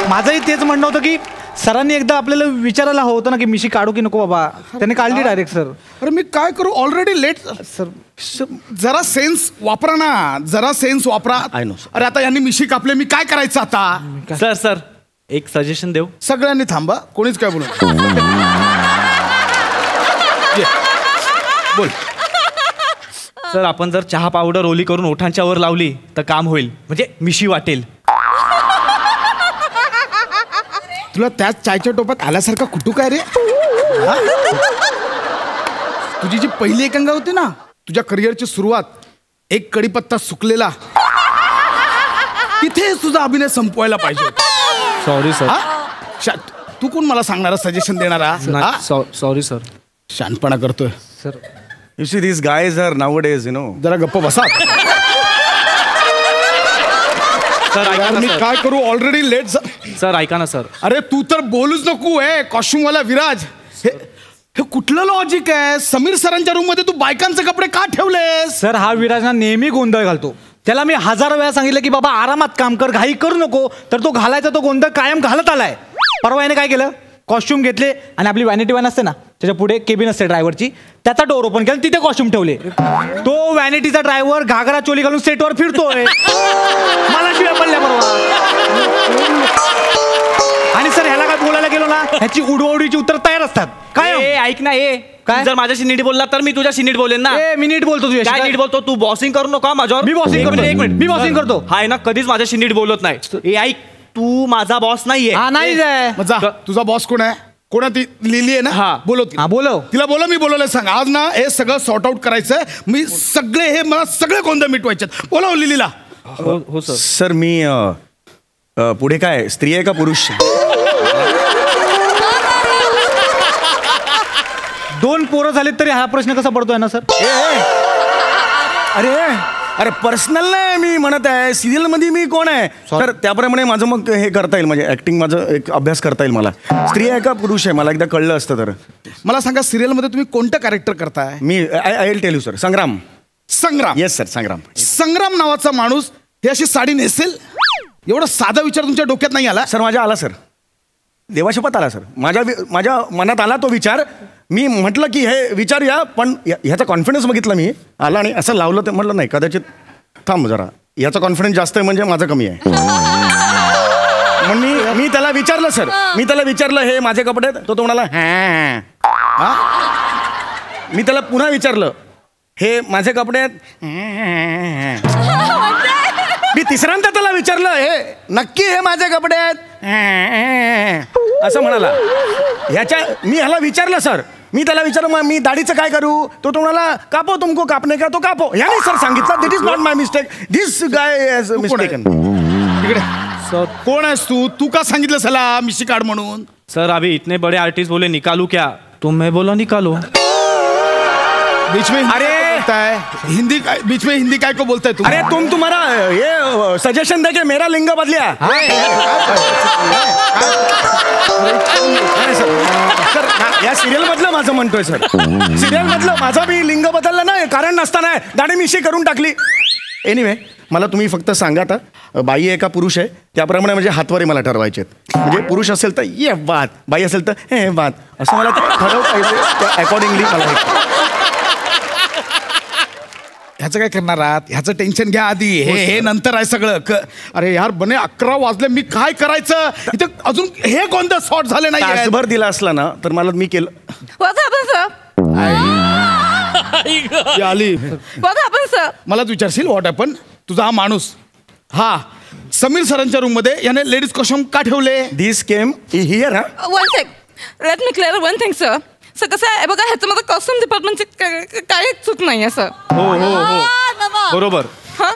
[SPEAKER 9] माझंही तेच म्हणणं होतं की सरांनी एकदा आपल्याला विचारायला हवं होतं ना की मिशी काढू की नको बाबा. त्याने काढली डायरेक्ट. सर
[SPEAKER 5] अरे मी काय करू, ऑलरेडी लेट. सर जरा सेन्स वापरा ना, जरा सेन्स वापरा. अरे आता यांनी मिशी कापले, मी काय करायचं आता?
[SPEAKER 10] सर एक सजेशन देऊ?
[SPEAKER 5] सगळ्यांनी थांबा, कोणीच काय बोलू. बोल.
[SPEAKER 10] सर आपण जर चहा पावडर ओली करून ओठांच्या वर लावली तर काम होईल, म्हणजे मिशी वाटेल.
[SPEAKER 5] तुला त्याच चायच्या टोपात आल्यासारखा कुठू काय रे? तुझी जी पहिली एकांगा होती ना, तुझ्या करिअरची सुरुवात, एक कडीपत्ता सुकलेला, तिथे तुझा अभिनय संपवायला पाहिजे होता.
[SPEAKER 10] Sorry sir.
[SPEAKER 5] तू कोण मला सांगणारा, सजेशन देणारा?
[SPEAKER 10] Sorry sir.
[SPEAKER 5] शानपणा करतोय
[SPEAKER 10] sir.
[SPEAKER 3] You see, these guys are nowadays, you know.
[SPEAKER 5] जरा गप्प बसा.
[SPEAKER 10] सर ऐका ना
[SPEAKER 5] मी
[SPEAKER 10] सर.
[SPEAKER 5] काय करू, ऑलरेडी लेट.
[SPEAKER 10] सर ऐका ना सर.
[SPEAKER 5] अरे तू तर बोलूच नको. कॉस्ट्युमवाला विराज, हे कुठलं लॉजिक आहे? समीर सरांच्या रूम मध्ये तू बायकांचे कपडे का ठेवलेस?
[SPEAKER 9] सर हा विराज ना नेहमी गोंधळ घालतो. त्याला मी 1000 वेळा सांगितलं की बाबा आरामात काम कर, घाई करू नको, तर तो घालायचा तो गोंधळ कायम घालत आलाय. परवा याने काय केलं, कॉस्ट्युम घेतले आणि आपली व्हॅनिटी व्हॅन असते ना, त्याच्या पुढे केबिन असते ड्रायव्हरची, त्याचा डोर ओपन केला, तिथे कॉस्ट्युम ठेवले. तो व्हॅनिटीचा ड्रायव्हर घागरा चोली घालून सेटवर फिरतोय. मला शिवाय पडल्या परवा. आणि सर ह्याला काय बोलायला गेलो ना, ह्याची उडवडीची उत्तर तयार असतात. काय
[SPEAKER 10] ऐक ना,
[SPEAKER 9] काय?
[SPEAKER 10] जर माझ्याशी नीट बोलला तर मी तुझ्याशी नीट बोलेन ना.
[SPEAKER 9] मी नीट बोलतो तुझ्याशी.
[SPEAKER 10] काय नीट बोलतो? तू बॉसिंग करू नको माझ्यावर.
[SPEAKER 9] मी बॉसिंग करतो.
[SPEAKER 10] एक मिनिट.
[SPEAKER 9] मी बॉसिंग करतो.
[SPEAKER 10] हाय ना, कधीच माझ्याशी नीट बोलत नाही. ऐक, तू माझा बॉस नाहीये.
[SPEAKER 9] हा नाही
[SPEAKER 5] जा. तुझा बॉस कोण आहे? कोणा ती लिहिली आहे ना?
[SPEAKER 10] हा.
[SPEAKER 5] बोलव.
[SPEAKER 9] हा बोलव.
[SPEAKER 5] तिला बोला, मी बोलवलं सांग. आज ना हे सगळं सॉर्ट आउट करायचंय. मला सगळे गोंधळ मिटवायचे. बोलाव लिलीला.
[SPEAKER 10] हो सर.
[SPEAKER 3] सर मी पुढे काय, स्त्री आहे का पुरुष?
[SPEAKER 9] 2 पोरं झालेत तरी हा प्रश्न कसा पडतोय ना सर?
[SPEAKER 3] अरे पर्सनल नाही मी म्हणत आहे, सिरियल मध्ये मी कोण आहे तर त्याप्रमाणे माझं मग हे करता येईल, म्हणजे ऍक्टिंग माझं एक अभ्यास करता येईल मला. स्त्री आहे का पुरुष आहे मला एकदा कळलं असतं तर.
[SPEAKER 5] मला सांगा, सिरियल मध्ये तुम्ही कोणतं कॅरेक्टर करताय?
[SPEAKER 3] मी I will tell you sir. Sangram. Yes sir, Sangram.
[SPEAKER 5] Sangram नावाचा माणूस हे अशी साडी नेसेल? एवढा साधा विचार तुमच्या डोक्यात नाही आला?
[SPEAKER 3] सर माझ्या आला सर, देवाशपथ आला सर. माझ्या मनात आला तो विचार. मी म्हटलं की हे विचारूया, पण ह्याचा कॉन्फिडन्स बघितला मी, आला आणि असं लावलं ते म्हटलं नाही कदाचित थांब जरा, याचा कॉन्फिडन्स जास्त आहे म्हणजे माझं कमी आहे. म्हणून मी त्याला विचारलं सर, हे माझे कपडे? तो म्हणाला हा. मी त्याला पुन्हा विचारलं, हे माझे कपडे आहेत? मी तिसऱ्यांदा त्याला विचारलं, हे नक्की हे माझे कपडे आहेत? असं म्हणाला. मी ह्याला विचारलं सर, मी त्याला विचारलं मग मी दाढीचं काय करू? तो म्हणाला कापो, तुमको कापणे का तो कापो. याने सर सांगितलं, that is not my mistake, this guy has mistaken.
[SPEAKER 5] तिकडे सर कोण आहेस तू? तू का सांगितलं सला मिशी काढ म्हणून?
[SPEAKER 10] सर अभी इतने बड़े आर्टिस्ट बोले निकालू क्या, तो मैं बोला निकालो.
[SPEAKER 5] बीच में अरे हिंदी बीच में हिंदी काय को बोलताय तू?
[SPEAKER 3] अरे तुम्हारा ये सजेशन दे के मेरा लिंग बदलिया. सर या सिरियल मधलं माझं म्हणतोय सर, सिरियल मधलं माझा बी लिंग बदललं ना, कारण नसताना दाढी मिशी करून टाकली. एनिवे मला तुम्ही फक्त सांगा आता, बाई आहे का पुरुष आहे त्याप्रमाणे म्हणजे हातवारे मला ठरवायचे आहेत. म्हणजे पुरुष असेल तर ये बात, बाई असेल तर हे बात, असं मला ठरवता पाहिजे. अकॉर्डिंगली मला
[SPEAKER 5] ह्याचं काय करणार आहात? ह्याचं टेन्शन घ्या आधी, हे नंतर आहे सगळं. अरे यार बने 11 वाजले, मी काय करायचं इथं? अजून हे कोणतं शॉर्ट झाले नाही?
[SPEAKER 3] तासभर दिला असला ना तर मला मी केलं.
[SPEAKER 5] आली मलाच विचारशील व्हॉट हॅपन? तुझा हा माणूस, हा समीर सरांच्या रूम मध्ये याने लेडीज कॉस्ट्युम का ठेवले?
[SPEAKER 3] This came here.
[SPEAKER 1] One sec, let me clear one thing sir. Sir कसं आहे बघा, ह्याचं माझं कॉस्ट्युम डिपार्टमेंटची काही चूक नाही आहे सर.
[SPEAKER 10] हो बरोबर.
[SPEAKER 1] हां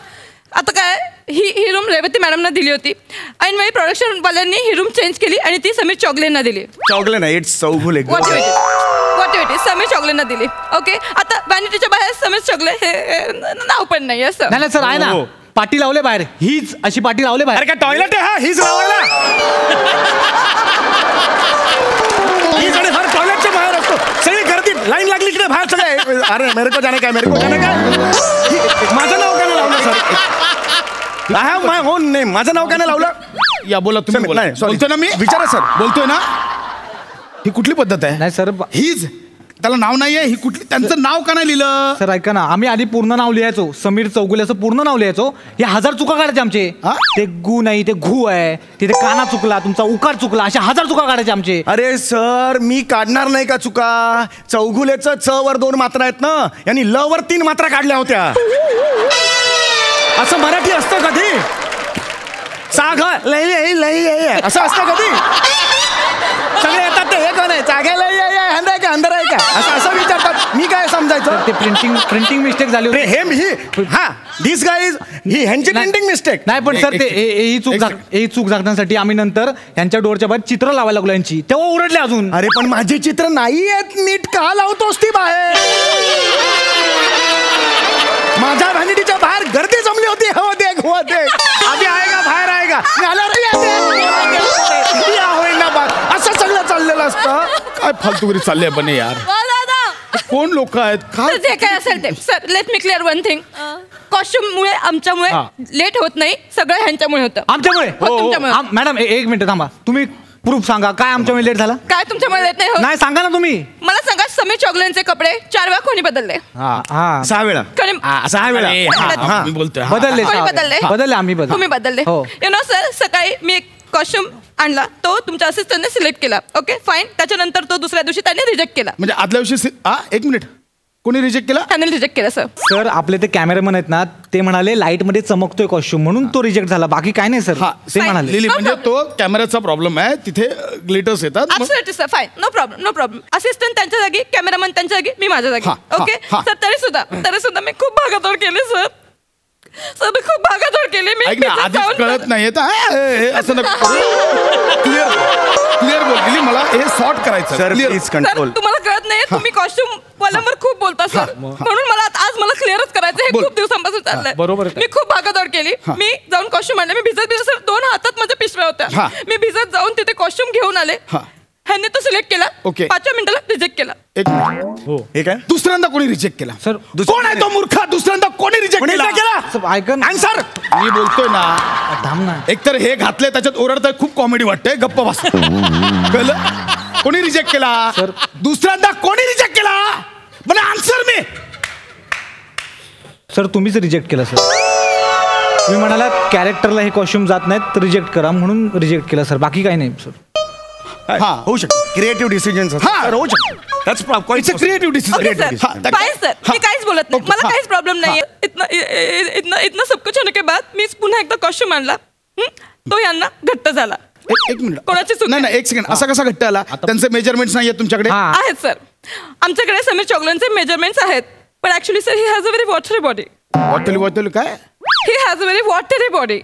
[SPEAKER 1] आता काय, ही रूम रेवती मॅडमना दिली होती आणि वेळी प्रोडक्शनवाल्यांनी ही रूम चेंज केली आणि ती समीर चौगलेंना दिली.
[SPEAKER 3] चौगले नाही, इट्स चौगुले.
[SPEAKER 1] वॉट समीर चौगलेंना दिली. ओके, आता व्हॅनिटीच्या बाहेर समीर चौगले हे नाव पण नाही आहे सर.
[SPEAKER 9] नाही सर आहे ना, पाटी लावले बाहेर, हीच अशी पाटी लावले बाहेर.
[SPEAKER 3] अरे काय टॉयलेट आहे हा? हीच लावायला हीच आणि हर टॉयलेटच्या बाहेर असतो. सगळी गर्दी लाईन लागली इकडे बाहेर सगळे. अरे मेरे को जाने काय, मेरे को जाने काय. माझं नाव काय लावलं sir? I have my on name. माझं नाव काय लावलं?
[SPEAKER 5] या बोला तुम्ही. बोलतोय ना मी, विचारा सर. बोलतोय ना, ही कुठली पद्धत आहे?
[SPEAKER 9] नाही सर,
[SPEAKER 5] हीज त्याला नाव नाहीये, ही कुठली, त्यांचं नाव का नाही लिहिलं?
[SPEAKER 9] सर ऐका ना, आम्ही आधी पूर्ण नाव लिहायचो, समीर चौगुले असं पूर्ण नाव लिहायचो. हे 1000 चुका काढायचे आमचे. ते गु नाही, ते घू आहे, तिथे काना चुकला, तुमचा उकार चुकला, अशा 1000 चुका काढायचे आमचे.
[SPEAKER 3] अरे सर, मी काढणार नाही का चुका? चौगुलेचं च वर 2 मात्रा आहेत ना, यांनी ल वर 3 मात्रा काढल्या होत्या. असं मराठी असतं कधी? साघ लई लई असं असतं कधी? सगळे येतात ते हे कोण आहे, चागे लई अंदर आहे का, अंदर आहे का, असं विचारतात. मी काय समजायचं?
[SPEAKER 9] ते प्रिंटिंग मिस्टेक झाली होती.
[SPEAKER 3] दिस गाईज ही ह्यांची प्रिंटिंग मिस्टेक
[SPEAKER 9] नाही, पण सर ते ही चूक झाकण्यासाठी आम्ही नंतर यांच्या डोरच्या बाहेर चित्र लावायला लागलो यांची, तेव्हा ओरडले अजून.
[SPEAKER 3] अरे पण माझी चित्र नाही आहेत नीट, का लावतोस ती बाहेर? माझ्या व्हॅनिटीच्या बाहेर गर्दी जमली होती. हो देख आधी आहे का बाहेर आहे का, असं सगळं चाललेलं असतं.
[SPEAKER 5] काय फालतूगिरी चालली आहे बने यार. कोण लोक आहेत?
[SPEAKER 6] जे काय असेल ते. Sir late me clear one thing. Costume मुळे आमच्यामुळे लेट होत नाही, सगळं ह्यांच्यामुळे होतं.
[SPEAKER 9] आमच्यामुळे?
[SPEAKER 6] तुमच्यामुळे.
[SPEAKER 9] मॅडम एक मिनिट थांबा, तुम्ही प्रूफ सांगा काय आमच्यामुळे लेट झाला.
[SPEAKER 6] काय तुमच्यामुळे लेट नाही होत?
[SPEAKER 9] नाही सांगा ना तुम्ही.
[SPEAKER 6] मला सांगा, समीर चॉगलेंचे कपडे 4 वेळा कोणी बदलले?
[SPEAKER 3] 6 वेळा.
[SPEAKER 5] 6 वेळा मी बोलतोय.
[SPEAKER 9] बदलले आम्ही
[SPEAKER 6] तुम्ही बदलले. यु नो सर, सकाळी मी एक कॉस्ट्युम आणला, तो तुमच्या असिस्टंटने सिलेक्ट केला. Okay fine. त्याच्यानंतर तो दुसऱ्या दिवशी त्यांनी रिजेक्ट केला.
[SPEAKER 5] म्हणजे आदल्या दिवशी एक मिनिट, कोणी रिजेक्ट केला?
[SPEAKER 6] त्याने रिजेक्ट केला सर.
[SPEAKER 9] सर आपले ते कॅमेरामन आहेत ना, ते म्हणाले लाईट मध्ये चमकतोय कॉस्ट्युम म्हणून तो रिजेक्ट झाला, बाकी काय नाही सर. ते म्हणाले.
[SPEAKER 5] लिली म्हणजे तो कॅमेराचा प्रॉब्लेम आहे, तिथे ग्लिटर्स येतात.
[SPEAKER 6] Absolutely sir, fine, no problem. Assistant त्यांच्या जागी, कॅमेरामन त्यांच्या जागी, मी माझ्या जागी. Okay sir. तरी सुद्धा मी खूप भागादौड केली सर. मी खूप भागादौड केली. मी
[SPEAKER 5] आधीच कळत नाही असं क्लिअर बोल, मला हे सॉर्ट करायचं.
[SPEAKER 3] Sir please control.
[SPEAKER 6] तुम्हाला कळत नाही, तुम्ही कॉस्ट्युम वाल्यावर खूप बोलता सर, म्हणून मला आज मला क्लिअरच करायचं. हे खूप दिवसांपासून चाललंय.
[SPEAKER 5] बरोबर.
[SPEAKER 6] मी खूप भागादौड केली. मी जाऊन कॉस्ट्युम आणले. मी भिजत सर 2 हातात माझ्या पिशव्या होत्या. मी भिजत जाऊन तिथे कॉस्ट्युम घेऊन आले. ह्यांनी तो सिलेक्ट केला. 5 मिनिटाला रिजेक्ट केला.
[SPEAKER 5] एक मिनिट. हो हे काय दुसऱ्यांदा कोणी रिजेक्ट केला?
[SPEAKER 9] सर
[SPEAKER 5] कोण आहे तो मूर्ख? दुसऱ्यांदा कोणी रिजेक्ट केला?
[SPEAKER 9] ऐकन
[SPEAKER 5] आन्सर मी बोलतोय ना.
[SPEAKER 9] थांब ना.
[SPEAKER 5] एकतर हे घातले त्याच्यात ओरडताय, खूप कॉमेडी वाटतंय, गप्प बस. कळलं? कोणी रिजेक्ट केला?
[SPEAKER 9] सर
[SPEAKER 5] दुसऱ्यांदा कोणी रिजेक्ट केला? मला आन्सर मी.
[SPEAKER 9] सर तुम्हीच रिजेक्ट केला सर. तुम्ही म्हणालात कॅरेक्टरला हे कॉस्ट्युम जात नाहीत तर रिजेक्ट करा, म्हणून रिजेक्ट केला सर, बाकी काही नाही सर.
[SPEAKER 3] होऊ शकतं क्रिएटिव्ह डिसिजन्स होऊ शकतं.
[SPEAKER 5] Creative decision.
[SPEAKER 6] फाईन सर, मी काहीच बोलत नाही, मला काहीच प्रॉब्लेम नाही. इतना सब कुछ होने के बाद मी पुन्हा एकदा कॉस्ट्युम आणला, तो यांना घट्ट झाला.
[SPEAKER 5] एक मिनिट.
[SPEAKER 6] कोणाची चूक
[SPEAKER 5] नाही, एक सेकंड. असा कसा घट्ट आला? त्यांचे मेजरमेंट्स नाही आहेत तुमच्याकडे?
[SPEAKER 6] आहेत सर, आमच्याकडे समीर चॉगलेंचे मेजरमेंट्स आहेत, पण actually sir he has a very watery body.
[SPEAKER 5] Watery काय?
[SPEAKER 6] He has a very watery body.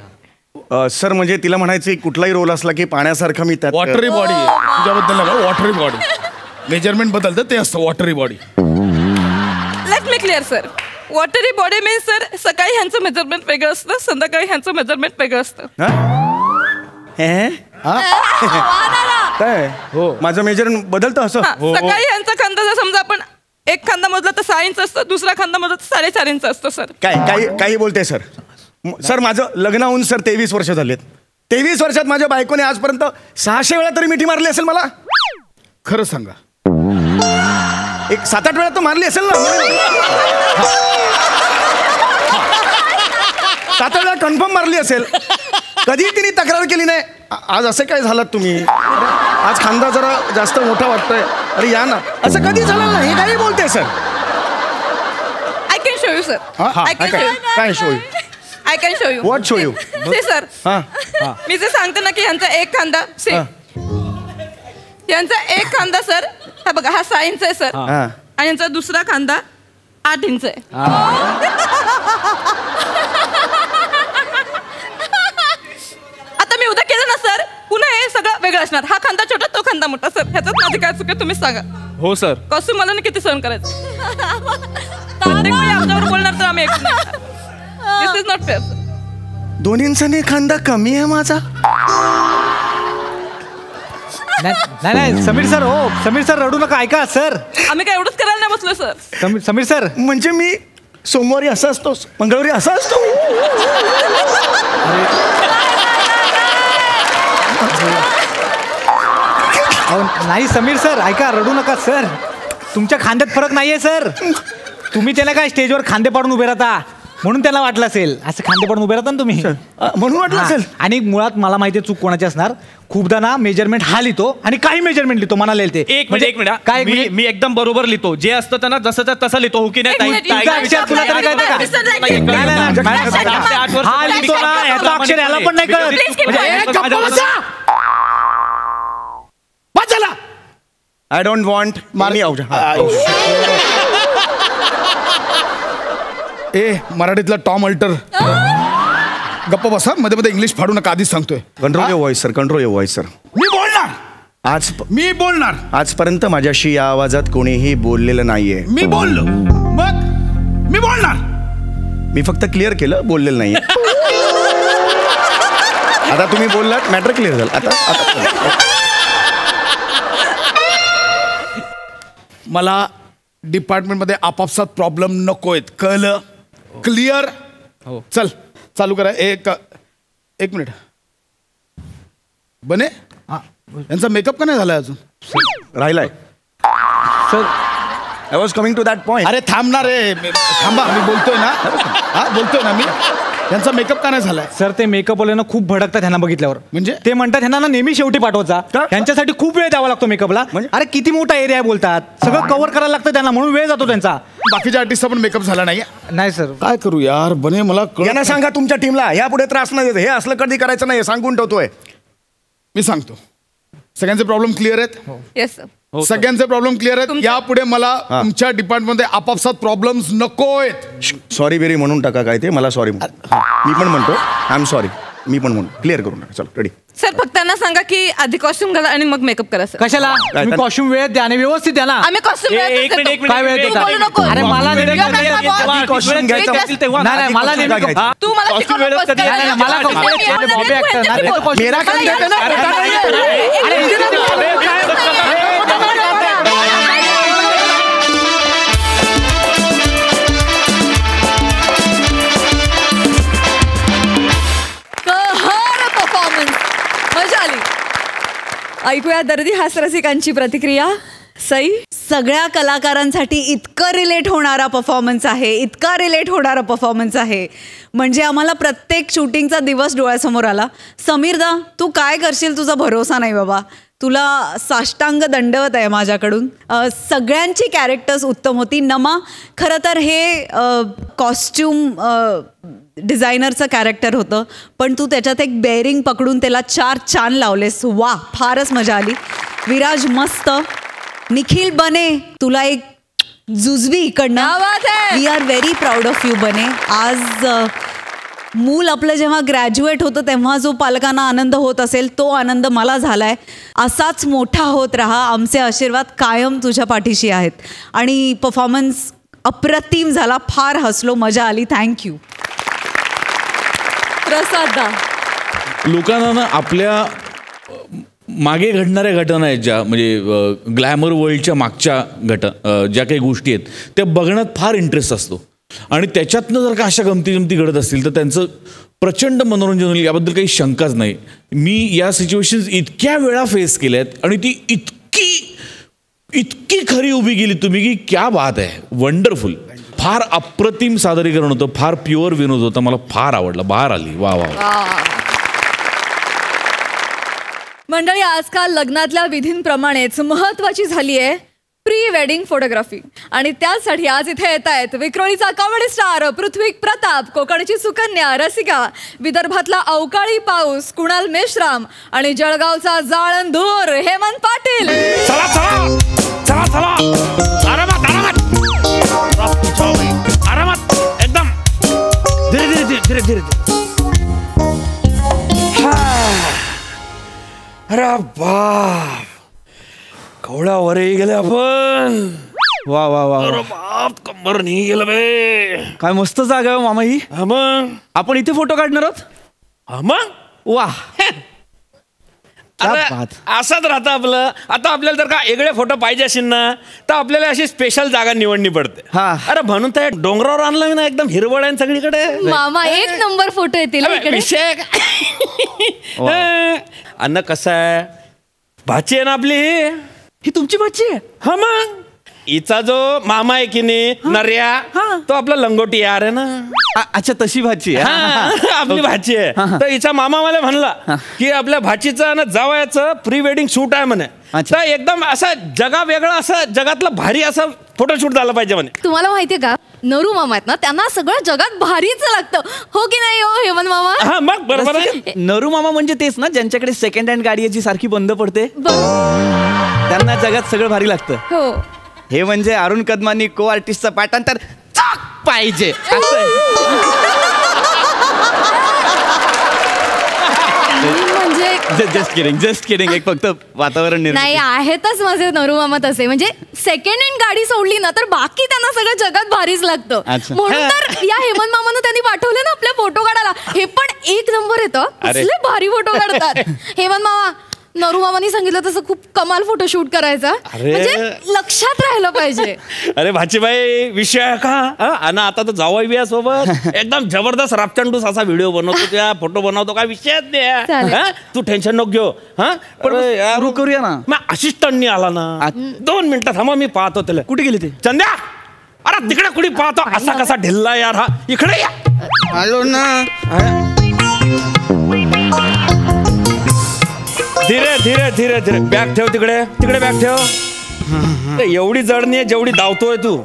[SPEAKER 3] Sir म्हणजे तिला म्हणायचं कुठलाही रोल असला की पाण्यासारखं मी त्यात.
[SPEAKER 5] वॉटरी बॉडी तुझ्याबद्दल नाही, वॉटरी बॉडी. मेजरमेंट बदलतं ते असतं watery body.
[SPEAKER 6] Let me clear sir. Watery body means sir सकाळी ह्यांचं मेजरमेंट वेगळं असतं, संध्याकाळी ह्यांचं मेजरमेंट वेगळं असतं.
[SPEAKER 3] काय हो माझं मेजरमेंट बदलतं असं?
[SPEAKER 6] सकाळी ह्यांचा खांदा जर समजा आपण 1 खांदा मोजला तर 6 इंच असतं, दुसरा खांदा मोजला तर 4.5 इंच असतं सर.
[SPEAKER 3] काही बोलते सर. सर माझं लग्न होऊन सर 23 वर्ष झालेत. 23 वर्षात माझ्या बायकोने आजपर्यंत 600 वेळा तरी मिठी मारली असेल मला.
[SPEAKER 5] खरं सांगा.
[SPEAKER 3] एक 7-8 वेळा तर मारली असेल ना. 7 वेळा कन्फर्म मारली असेल. कधी तिने तक्रार केली नाही, आज असं काय झालात तुम्ही, आज खांदा जरा जास्त मोठा वाटतोय, अरे या ना, असं कधी झालं नाही. हे काही बोलते sir.
[SPEAKER 6] I can show you sir.
[SPEAKER 3] काय show you?
[SPEAKER 6] I can show you.
[SPEAKER 3] What show you?
[SPEAKER 6] Say sir, मी जे सांगते ना की यांचा 1 खांदा से यांचा 1 खांदा सर, हा बघा हा 6 इंच आहे सर, आणि यांचा दुसरा खांदा 8 इंच आहे. आता मी उद्या केलं ना सर, पुन्हा हे सगळं वेगळं असणार. हा खांदा छोटा, तो खांदा मोठा सर. ह्याच्यात माझी काय चुकी तुम्हीच सांगा.
[SPEAKER 10] हो सर.
[SPEAKER 6] कॉस्ट्युम मला किती सहन करायचं? आमच्यावर बोलणार तर आम्ही दिस इज नॉट फेअर.
[SPEAKER 3] 2 इंचाने खांदा कमी आहे माझा.
[SPEAKER 9] नाही समीर सर, हो समीर सर रडू नका, ऐका सर.
[SPEAKER 6] आम्ही काय एवढंच करायला नाही बसलो सर.
[SPEAKER 9] समीर सर
[SPEAKER 3] म्हणजे मी सोमवारी असा असतो, मंगळवारी असा असतो.
[SPEAKER 9] नाही समीर सर ऐका, रडू नका सर. तुमच्या खांद्यात फरक नाहीये सर. तुम्ही त्याला काय स्टेजवर खांदे पाडून उभे राहता म्हणून त्याला वाटलं असेल. असं खांदे पाडून उभे राहता ना तुम्ही,
[SPEAKER 3] म्हणून वाटलं असेल.
[SPEAKER 9] आणि मुळात मला माहिती आहे चूक कोणाची असणार. खूपदा ना मेजरमेंट हा लिहितो आणि काही मेजरमेंट लिहितो मनाला येईल ते.
[SPEAKER 10] एक मिनिट
[SPEAKER 9] काय
[SPEAKER 10] मी एकदम बरोबर लिहितो. जे असतं त्यांना जसं तसं लिहितो. हो की नाही ताई?
[SPEAKER 9] तुझा विचार तुला तरी कळतं का? हा लिहितो ना याचा अक्षर याला पण नाही कळत.
[SPEAKER 3] आय डोंट वॉन्ट मामी
[SPEAKER 5] ए मराठीतला टॉम अल्टर गप्प बसा. मध्ये मध्ये इंग्लिश फाडू नका. आधीच सांगतोय.
[SPEAKER 3] Control your voice sir. Control your voice sir.
[SPEAKER 5] मी बोलणार. मी बोलणार.
[SPEAKER 3] आजपर्यंत माझ्याशी या आवाजात कोणीही बोललेलं नाहीये.
[SPEAKER 5] मी बोललो मग मी बोलणार.
[SPEAKER 3] मी फक्त क्लिअर केलं, बोललेलं नाहीये. आता तुम्ही बोललात, मॅटर क्लिअर झालं. आता
[SPEAKER 5] मला डिपार्टमेंटमध्ये आपापसात प्रॉब्लेम नकोय. कळलं? क्लिअर?
[SPEAKER 10] हो.
[SPEAKER 5] चल चालू करा. एक मिनिट. बने यांचा मेकअप का नाही झालाय अजून?
[SPEAKER 3] राहिलाय
[SPEAKER 9] sir.
[SPEAKER 3] I was coming to that point.
[SPEAKER 5] अरे थांबणार रे. थांबा मी बोलतोय ना. हा बोलतोय ना मी. यांचा मेकअप का नाही झालाय?
[SPEAKER 9] सर ते मेकअप वाल्यांना खूप भडकतात ह्यांना बघितल्यावर.
[SPEAKER 5] म्हणजे
[SPEAKER 9] ते म्हणतात ह्यांना ना नेहमी शेवटी पाठवायचा. त्यांच्यासाठी खूप वेळ द्यावा लागतो मेकअपला. अरे किती मोठा एरिया आहे बोलतात. सगळं कव्हर करायला लागतं त्यांना म्हणून वेळ जातो त्यांचा.
[SPEAKER 5] बाकीच्या आर्टिस्टचा पण मेकअप झाला नाही.
[SPEAKER 9] नाही सर.
[SPEAKER 5] काय करू यार बने. मला
[SPEAKER 3] यांना सांगा तुमच्या टीमला यापुढे त्रास नाही देत. हे असलं कधी करायचं नाही सांगून ठेवतोय.
[SPEAKER 5] मी सांगतो. सगळ्यांचे प्रॉब्लेम क्लिअर आहेत?
[SPEAKER 1] Yes sir.
[SPEAKER 5] सगळ्यांचे प्रॉब्लेम क्लिअर आहेत. यापुढे मला तुमच्या डिपार्टमेंटमध्ये आपापसात प्रॉब्लेम्स नकोयत.
[SPEAKER 3] सॉरी बेरी म्हणून टाका काय ते. मला सॉरी मी पण म्हणतो. I am sorry. मी पण म्हणतो. क्लिअर करून टाका. चल रेडी.
[SPEAKER 1] सर फक्त त्यांना सांगा की आधी कॉस्ट्युम घाला आणि मग मेकअप करा सर.
[SPEAKER 9] कशाला? कॉस्ट्युम वेळेत द्या आणि व्यवस्थित द्या ना.
[SPEAKER 1] आम्ही कॉस्ट्युम
[SPEAKER 9] काय वेळ देता? अरे मला
[SPEAKER 3] कॉस्ट्युम घ्यायचं
[SPEAKER 9] नाही मला नेहमी
[SPEAKER 1] तू मला मजा आली. ऐकूया दर्दी हास्यरसिकांची प्रतिक्रिया. सई.
[SPEAKER 7] सगळ्या कलाकारांसाठी इतकं रिलेट होणारा परफॉर्मन्स आहे. इतका रिलेट होणारा परफॉर्मन्स आहे म्हणजे आम्हाला प्रत्येक शूटिंगचा दिवस डोळ्यासमोर आला. समीरदा तू काय करशील तुझा भरोसा नाही बाबा. तुला साष्टांग दंडवत आहे माझ्याकडून. सगळ्यांची कॅरेक्टर्स उत्तम होती. नमा खरं तर हे कॉस्ट्यूम डिझायनरचं कॅरेक्टर होतं पण तू त्याच्यात एक बेअरिंग पकडून त्याला 4 चान लावलेस. वा फारच मजा आली. विराज मस्त. निखिल बने तुला एक जुजवी इकडनं. We are very proud of you बने. आज मूल आपलं जेव्हा ग्रॅज्युएट होतं तेव्हा जो पालकांना आनंद होत असेल तो आनंद मला झालाय. असाच मोठा होत राहा. आमचे आशीर्वाद कायम तुझ्या पाठीशी आहेत. आणि परफॉर्मन्स अप्रतिम झाला. फार हसलो. मजा आली. थँक्यू.
[SPEAKER 1] प्रसादा.
[SPEAKER 8] लोकांना ना आपल्या मागे घडणाऱ्या घटना आहेत ज्या म्हणजे ग्लॅमर वर्ल्डच्या मागच्या ज्या काही गोष्टी आहेत त्या बघण्यात फार इंटरेस्ट असतो आणि त्याच्यातनं जर का अशा गमती घडत असतील तर त्यांचं प्रचंड मनोरंजन होईल याबद्दल काही शंकाच नाही. मी या सिच्युएशन्स इतक्या वेळा फेस केल्या आहेत आणि ती इतकी खरी उभी गेली तुम्ही की क्या बात आहे. वंडरफुल. फार अप्रतिम सादरीकरण होतं. फार प्युअर विनोद होता. मला फार आवडलं. बहार आली. वा वा.
[SPEAKER 1] मंडळी आजकाल लग्नातल्या विधींप्रमाणेच महत्वाची झाली आहे प्री वेडिंग फोटोग्राफी आणि त्यासाठी आज इथे येत आहेत विक्रोळीचा कॉमेडी स्टार पृथ्वी प्रताप, कोकणची सुकन्या रसिका, विदर्भातला अवकाळी पाऊस कुणाल मेश्राम आणि जळगावचा जाळंधूर हेमंत पाटील.
[SPEAKER 5] चला चला चला चला. आरामात आरामात आरामात एकदम धीरे धीरे धीरे धीरे धीरे. अरे बाप कवड्यावरही गेले आपण.
[SPEAKER 10] वा वा वा.
[SPEAKER 5] अरे बाप कंबर नाही गेलं बे.
[SPEAKER 10] काय मस्त जागा आहे मामा ही.
[SPEAKER 5] मग
[SPEAKER 10] आपण इथे फोटो काढणार आहोत.
[SPEAKER 5] मग
[SPEAKER 10] वा.
[SPEAKER 5] असंच राहतं आपलं. आता आपल्याला जर का वेगळे फोटो पाहिजे असेल ना तर आपल्याला अशी स्पेशल जागा निवडणी पडते. अरे म्हणून तर डोंगरावर आणलं ना एकदम हिरवळ आहे सगळीकडे.
[SPEAKER 1] मामा 1 नंबर फोटो येतील
[SPEAKER 5] विषय. अन्न कसं आहे भाची आहे ना आपली.
[SPEAKER 10] ही तुमची भाची आहे.
[SPEAKER 5] हा मग
[SPEAKER 11] हिचा जो मामा आहे की नाही नर्या तो आपला लंगोटी यार आहे ना.
[SPEAKER 10] अच्छा तशी भाची
[SPEAKER 11] आपली भाची आहे. तर हिचा मामा मला म्हणला की आपल्या भाचीचं ना जावयाचं प्री वेडिंग शूट आहे म्हणे. तर एकदम असं जगा वेगळं असं जगातलं भारी असं फोटोशूट झालं पाहिजे म्हणे.
[SPEAKER 1] तुम्हाला माहितीये का नरू मामा आहेत ना त्यांना सगळं जगात भारीच लागतं हो की नाही हो हेमंत मामा.
[SPEAKER 11] हा मग बरोबर आहे.
[SPEAKER 10] नरू मामा म्हणजे तेच ना ज्यांच्याकडे सेकंड हँड गाडी याची सारखी बंद पडते त्यांना जगात सगळं भारी लागतं.
[SPEAKER 1] हो
[SPEAKER 10] हे म्हणजे अरुण कदमांनी को आर्टिस्टचं पाठांतर पाहिजे.
[SPEAKER 1] म्हणजे
[SPEAKER 10] जस्ट किडिंग एक फक्त वातावरण
[SPEAKER 1] नाही आहेतच माझे नरू मामा तसे म्हणजे सेकंड हँड गाडी सोडली ना तर बाकी त्यांना सगळं जगात भारीच लागतं. म्हणून तर या हेमंत मामानं त्यांनी पाठवले ना आपले फोटो काढायला. हे पण एक नंबर येतं कसले भारी फोटो काढतात. हेमंत मामा नरू मामानी सांगितलं तसं खूप कमाल फोटोशूट करायचा म्हणजे लक्षात राहिलं पाहिजे.
[SPEAKER 11] अरे भाचीबाई विषय आहे का. आणि आता तर जावई बिया सोबत एकदम जबरदस्त रापचंडूस असा व्हिडिओ बनवतो त्या फोटो बनवतो काय विषयच नाही. तू टेन्शन नको घेऊ.
[SPEAKER 10] सुरू करूया ना.
[SPEAKER 11] मग असिस्टंटनी आला ना 2 मिनिटं थांबा मी पाहतो त्याला.
[SPEAKER 10] कुठे गेली ते
[SPEAKER 11] चंद्या अरे तिकडे कुठे पाहतो असा कसा ढिल्ला यार हा इकडे या.
[SPEAKER 4] आलो ना.
[SPEAKER 11] धीरे धीरे धीरे धीरे बॅग ठेव तिकडे तिकडे बॅग ठेव. एवढी जड नाही जेवढी धावतोय तू.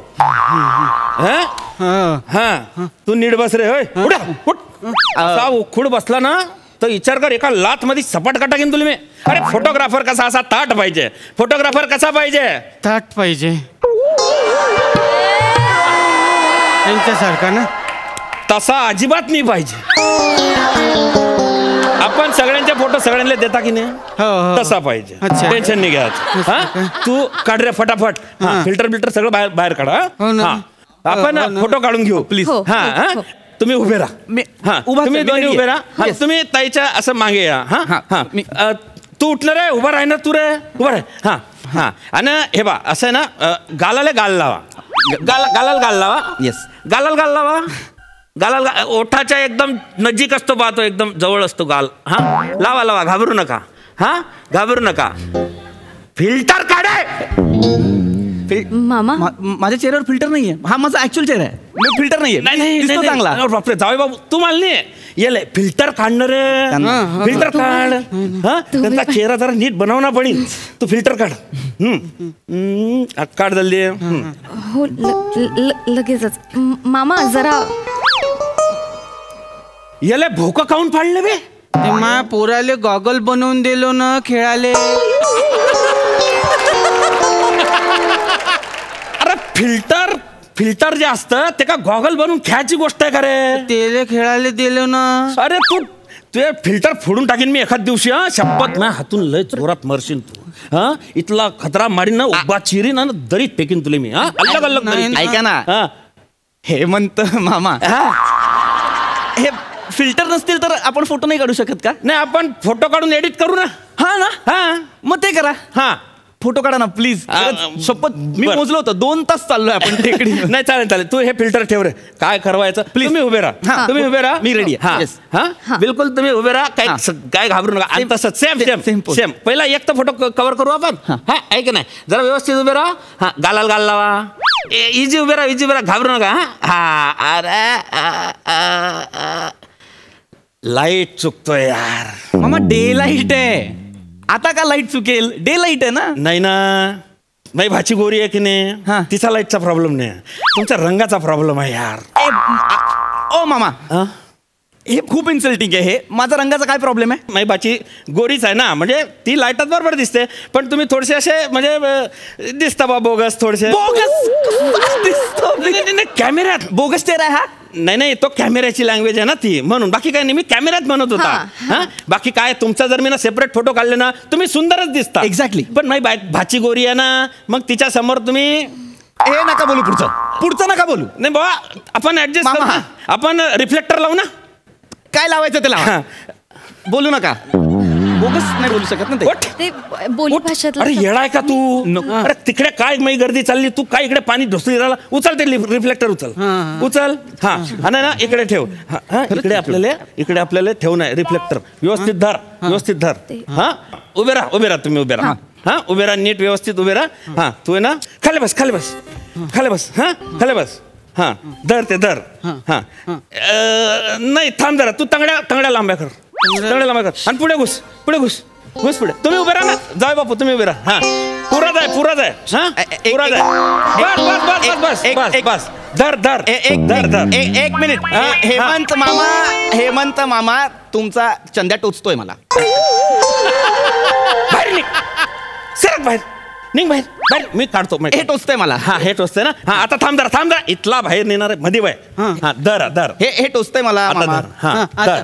[SPEAKER 11] हा तू नीट बस रे. होय खुड बसला ना तर विचार कर एका लात मध्ये सपाट का टाकीन तुला मी. अरे फोटोग्राफर कसा असा ताट पाहिजे. फोटोग्राफर कसा पाहिजे
[SPEAKER 4] ताट पाहिजे त्यांच्यासारखा ना.
[SPEAKER 11] तसा अजिबात नाही पाहिजे. आपण सगळ्यांचे फोटो सगळ्यांना देता की नाही तसा पाहिजे. टेन्शन नाही घ्यायचं. तू काढ रे फटाफट. फिल्टर बिल्टर सगळं बाहेर काढा. आपण फोटो काढून घेऊ प्लीज. तुम्ही उभे राहा. तुम्ही दोन्ही उभे राहा. तुम्ही ताईच्या असं मागे या. तू उठणार रे उभा राहणार तू रे उभा राह. हा आणि हे बा असं आहे ना गालाला गाल लावा. गालाला गाल लावा. येस गालाला गाल लावा. गालाल ओठाच्या एकदम नजीक असतो पाहतो एकदम जवळ असतो गाल. हा लावा लावा घाबरू नका. हा घाबरू नका. फिल्टर काढे
[SPEAKER 1] मामा.
[SPEAKER 10] माझ्या चेहऱ्यावर फिल्टर नाहीये. हा माझा ऍक्च्युअल चेहरा आहे. मी फिल्टर नाहीये. नाही चांगला
[SPEAKER 11] बापरे जावे बाबू तू मला नाही येले फिल्टर काढणार रे. फिल्टर काढ. हा त्यांचा चेहरा जरा नीट बनवणार पडेल. तू फिल्टर काढ. काढ जल्दी.
[SPEAKER 1] हो लगेचच मामा जरा
[SPEAKER 11] याला भोका काऊन पाडले बे.
[SPEAKER 4] मा पोराले गॉगल बनवून दिलो ना खेळाले.
[SPEAKER 11] अरे फिल्टर फिल्टर जे असतं ते का गॉगल बनवून खेळायची गोष्ट आहे का रे.
[SPEAKER 4] तेले खेळाले दिलो ना.
[SPEAKER 11] अरे तू तुझे फिल्टर फोडून टाकीन मी एखाद दिवशी. शपथ ना हातून लय जोरात मरशील तू. हा इथला खतरा मारीन ना उभा चिरीन ना दरीत फेकीन तुले मी. अलग अलग
[SPEAKER 10] ऐका ना हेमंत मामा. हे फिल्टर नसतील तर आपण फोटो नाही काढू शकत का.
[SPEAKER 11] नाही आपण फोटो काढून एडिट करू ना.
[SPEAKER 10] हा ना. हा मग ते करा.
[SPEAKER 11] हा
[SPEAKER 10] फोटो काढा ना प्लीज. शपथ मी मोजलं होतं 2 तास चाललोय आपण टेकडी.
[SPEAKER 11] नाही चालेल चालेल तू हे फिल्टर ठेव रे. काय ठरवायचं प्लीज. तुम्ही उभे राहा. तुम्ही उभे राहा.
[SPEAKER 10] मी रेडी.
[SPEAKER 11] हा बिलकुल तुम्ही उभे राहा. काय घाबरू नका. आणि तसं सेम पहिला एक तर फोटो कव्हर करू आपण. हा ऐक नाही जरा व्यवस्थित उभे राहा. हा गालाल गाल लावा. इजी उभे राहा घाबरू नका. हा अरे लाईट चुकतोय यार.
[SPEAKER 10] मामा डे लाईट आहे. आता का लाईट चुकेल. डे लाईट आहे ना.
[SPEAKER 11] नाही ना माझी भाची गोरी आहे की नाही तिचा लाईटचा प्रॉब्लेम नाही तुमच्या रंगाचा प्रॉब्लेम आहे यार.
[SPEAKER 10] ओ मामा हे खूप इन्सल्टिंग आहे. हे माझा रंगाचा काय प्रॉब्लेम आहे.
[SPEAKER 11] माझी भाची गोरीच आहे ना म्हणजे ती लाईटात बरोबर दिसते पण तुम्ही थोडेसे असे म्हणजे दिसता बा बोगस थोडेसे. कॅमेऱ्यात
[SPEAKER 10] बोगस चेहरा आहे हा.
[SPEAKER 11] नाही तो कॅमेऱ्याची लँग्वेज आहे ना ती म्हणून. बाकी काय नाही मी कॅमेऱ्यात म्हणत होता. हा बाकी काय तुमचा जर मी ना सेपरेट फोटो काढले ना तुम्ही सुंदरच दिसता.
[SPEAKER 10] एक्झॅक्टली.
[SPEAKER 11] पण माझी भाची गोरी आहे ना मग तिच्या समोर तुम्ही
[SPEAKER 10] हे नका बोलू. पुढचं नका बोलू.
[SPEAKER 11] नाही बाबा आपण ऍडजस्ट करू. आपण रिफ्लेक्टर लावू ना.
[SPEAKER 10] काय लावायचं त्याला बोलू नका. बोगस नाही बोलू शकत ना
[SPEAKER 1] ते बोली भाषेत.
[SPEAKER 11] अरे येडाय का तू. अरे तिकडे काय माझी गर्दी चालली तू काय इकडे पाणी ढोसली राहिला. उचल ते रिफ्लेक्टर उचल. हा आणि ना इकडे ठेव. इकडे आपल्याला ठेव नाही रिफ्लेक्टर व्यवस्थित धर. हा उभे राहा तुम्ही उभे राहा. हा उभे राहा, नीट व्यवस्थित उभे राहा. हा तू आहे ना खाली बस खाली बस खाली बस. हा खाली बस. हा धर ते धर. हा नाही थांब जरा, तू तंगड्या लांब्या कर, तंगड्या लांब्या कर आणि पुढे घुस पुढे घुस घुस पुढे. तुम्ही उभे राहा ना, जाय बापू तुम्ही उभे राहा. हा पुरा जाय हा पुरा जाय. बस बस बस बस बस बस धर धर
[SPEAKER 10] एक मिनिट. हेमंत मामा तुमचा चंद्या टोचतोय मला.
[SPEAKER 11] बाहेर निघ, सरक बाहेर निघ, बाहेर बाहेर. मी काढतो.
[SPEAKER 10] हे टोचतंय मला.
[SPEAKER 11] हा हे टोचतंय ना. हा आता थांब जरा इथला बाहेर नेणार आहे मध्ये बाय. हा धर धर
[SPEAKER 10] हे टोचतंय मला.
[SPEAKER 11] हा धर.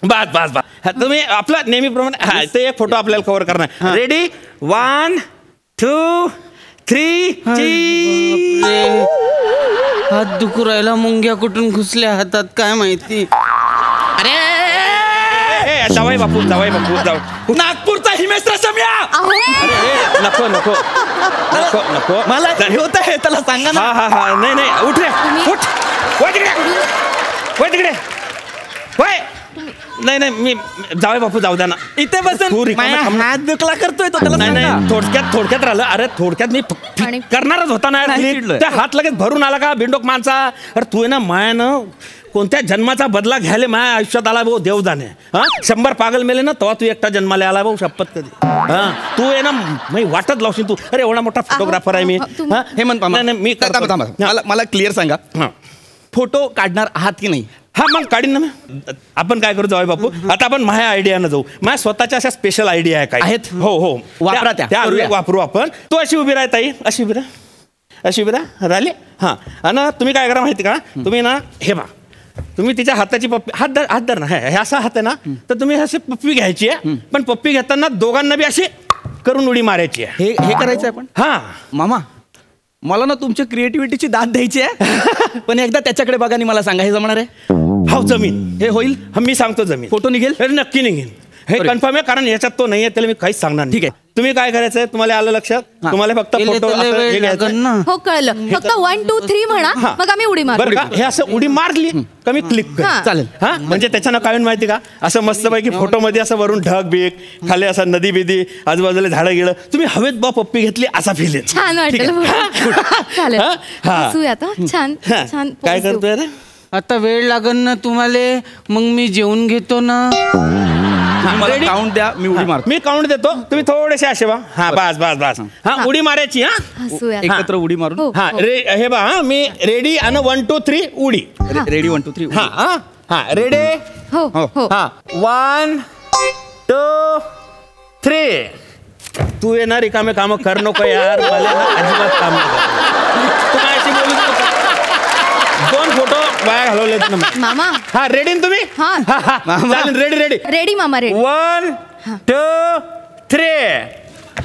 [SPEAKER 11] बस बस बस. तुम्ही आपला नेहमीप्रमाणे हा ते एक फोटो आपल्याला कव्हर करणार. रेडी 1 2 3
[SPEAKER 4] हात दुखू राहिला, मुंग्या कुठून घुसल्या हातात काय माहिती.
[SPEAKER 11] अरे जावाई बापू नागपूरचा हिमेश रेशमिया. अरे नको नको नको नको
[SPEAKER 10] मला होत आहे, त्याला सांगा ना.
[SPEAKER 11] हा हा हा नाही नाही उठ रे उठ. वय तिकडे वय. नाही नाही मी जावाई बापू जाऊ द्या ना.
[SPEAKER 10] इथे बसून हात दुखला करतोय तो. त्याला
[SPEAKER 11] नाही थोडक्यात राहिलं. अरे थोडक्यात मी करणारच होता ना. त्या हात लगेच भरून आला का बिंडोक माणसा. अरे तू आहे ना मायानं कोणत्या जन्माचा बदला घ्यायला माझ्या आयुष्यात आला भाऊ, देव जाणे. हा 100 पागल मेले ना तेव्हा तू एकटा जन्माला आला भाऊ, शपथ कधी. हा तू आहे ना मी वाटत लावशील तू. अरे एवढा मोठा फोटोग्राफर आहे मी.
[SPEAKER 10] हेमंत मामा मी मला क्लिअर सांगा, फोटो काढणार आहात की नाही?
[SPEAKER 11] हा मग काढीन ना मी. आपण काय करू जाऊ बापू, आता आपण माझ्या आयडियानं जाऊ. माझ्या स्वतःच्या अशा स्पेशल आयडिया आहे काय
[SPEAKER 10] आहेत.
[SPEAKER 11] हो हो
[SPEAKER 10] वापरा त्या
[SPEAKER 11] वापरू आपण. तू अशी उभी राह ताई, अशी उभी राह राहिले. हा आणि तुम्ही काय करा माहिती का, तुम्ही ना हे बा तुम्ही तिच्या हाताची पप्पी हात धर ना. हे असा हात आहे ना, तर तुम्ही अशी पप्पी घ्यायची आहे. पण पप्पी घेताना दोघांना बी अशी करून उडी मारायची आहे.
[SPEAKER 10] हे करायचं आहे. पण
[SPEAKER 11] हा
[SPEAKER 10] मामा मला ना तुमच्या क्रिएटिव्हिटीची दाद द्यायची आहे. पण एकदा त्याच्याकडे बघा आणि मला सांगा, हे जमणार आहे?
[SPEAKER 11] हो जमीन
[SPEAKER 10] हे होईल.
[SPEAKER 11] मी सांगतो जमीन.
[SPEAKER 10] फोटो निघेल?
[SPEAKER 11] नक्की निघेल. हे कन्फर्म आहे, कारण याच्यात तो नाही आहे, त्याला मी काहीच सांगणार नाही.
[SPEAKER 10] ठीक आहे.
[SPEAKER 11] तुम्ही काय करायचंय, तुम्हाला आलं लक्षात? तुम्हाला फक्त फोटो
[SPEAKER 1] हो कळलं. फक्त 1 2 3 म्हणा, मग आम्ही उडी मारू.
[SPEAKER 11] बरं का, हे असं उडी मारली का मी क्लिक कर.
[SPEAKER 10] चालेल.
[SPEAKER 11] हा म्हणजे त्याच्यानं काय होईल माहिती का, असं मस्तपैकी फोटो मध्ये असं वरून ढग बीक, खाली असं नदी बिदी, आजूबाजूला झाडं गिळं, तुम्ही हवेत बा पप्पी घेतली असा फील येईल.
[SPEAKER 1] छान वाटेल. चालेल आता. छान छान.
[SPEAKER 11] काय करतोय रे
[SPEAKER 4] आता? वेळ लागन ना तुम्हाला, मग मी जेवून घेतो ना.
[SPEAKER 10] काउंट द्या, मी उडी मारतो.
[SPEAKER 11] मी काउंट देतो, तुम्ही थोडेसे असे बा. हा बस बस बस. हा उडी मारायची. हा
[SPEAKER 10] एकत्र उडी मारून.
[SPEAKER 11] हा हे बा मी रेडी आणि 1 2 3 उडी.
[SPEAKER 10] रेडी 1 2 3.
[SPEAKER 11] हा हा रेडी.
[SPEAKER 1] हो
[SPEAKER 11] हा 1 2 3. तू ये ना रिकामे काम कर नको यार, मला ना अजिबात काम तू काय अशी बोलू नको. 2 फोटो वाया घालवलेत ना
[SPEAKER 1] मामा.
[SPEAKER 11] हा रेडी तुम्ही?
[SPEAKER 1] हा
[SPEAKER 11] चालेल. रेडी
[SPEAKER 1] मामा. रेडी
[SPEAKER 11] 1 2 3.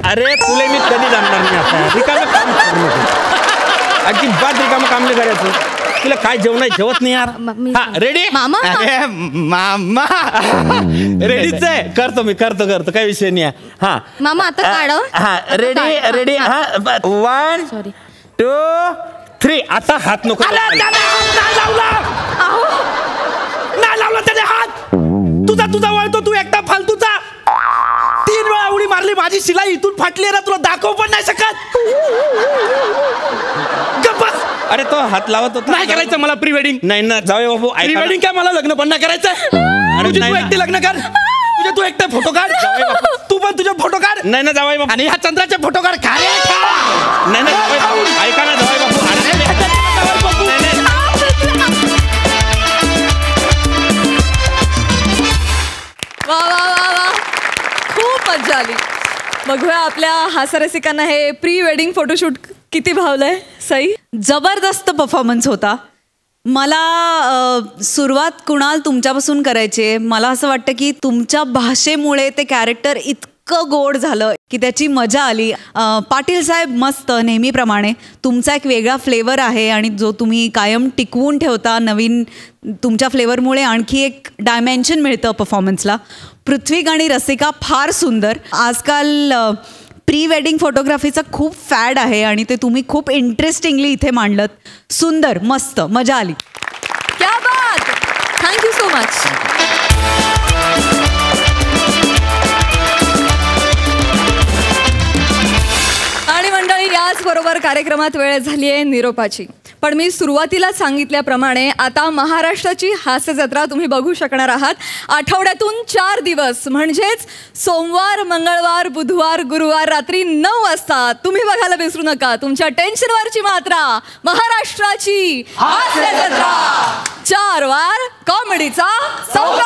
[SPEAKER 11] अरे तुला मी कधी जाणणार नाही आता. रिकामे काम करू नको, अजिबात रिकामे काम नाही करायचं. तुला काय जेवत नाही यार. हा रेडी
[SPEAKER 1] मामा.
[SPEAKER 10] अरे मामा
[SPEAKER 11] रेडीच आहे. करतो काही विषय नाही. हा
[SPEAKER 1] मामा आता काढ.
[SPEAKER 11] हा रेडी. हा 1 2 3. आता हात नको. नाही लावला त्याने हात. तुझा वळतो, तू एकटा फालतूचा. 3 वेळा उडी मारली, माझी शिलाई इथून फाटली ना, तुला दाखवू पण नाही शकत. गप्पा. अरे तो हात लावत होता.
[SPEAKER 10] नाही करायचं मला प्री वेडिंग.
[SPEAKER 11] नाही ना जाऊ बाबू.
[SPEAKER 10] प्री वेडिंग काय, मला लग्न पण नाही करायचं. तू एकटे लग्न कर, तू एकटे फोटो काढ. तू पण तुझे फोटो काढ.
[SPEAKER 11] नाही ना जावाई बापू.
[SPEAKER 10] आणि ह्या चंद्राचे फोटो काढ.
[SPEAKER 11] नाही ना जावाई बापू, ऐका ना जावाई बापू.
[SPEAKER 1] वा वा वा वा, खूप मजा आली. बघूया आपल्या हास्यरसिकांना हे प्री वेडिंग फोटोशूट किती भावलंय. सई
[SPEAKER 7] जबरदस्त परफॉर्मन्स होता. मला सुरुवात कुणाल तुमच्यापासून करायची आहे. मला असं वाटतं की तुमच्या भाषेमुळे ते कॅरेक्टर इतकं गोड झालं की त्याची मजा आली. पाटील साहेब मस्त नेहमीप्रमाणे. तुमचा एक वेगळा फ्लेवर आहे आणि जो तुम्ही कायम टिकवून ठेवता. नवीन तुमच्या फ्लेवरमुळे आणखी एक डायमेन्शन मिळतं परफॉर्मन्सला. पृथ्वीक आणि रसिका फार सुंदर. आजकाल प्री वेडिंग फोटोग्राफीचं खूप फॅड आहे आणि ते तुम्ही खूप इंटरेस्टिंगली इथे मांडलत. सुंदर, मस्त, मजा आली.
[SPEAKER 1] क्या बात. Thank you so much. त्याचबरोबर कार्यक्रमात वेळ झाली आहे निरोपाची. पण मी सुरुवातीला सांगितल्याप्रमाणे आता महाराष्ट्राची हास्य जत्रा तुम्ही बघू शकणार आहात. आठवड्यातून 4 दिवस म्हणजेच सोमवार, मंगळवार, बुधवार, गुरुवार रात्री 9 वाजता तुम्ही बघायला विसरू नका तुमच्या टेन्शनवरची मात्रा, महाराष्ट्राची हास्य जत्रा. 4 वार कॉमेडीचा संवाद.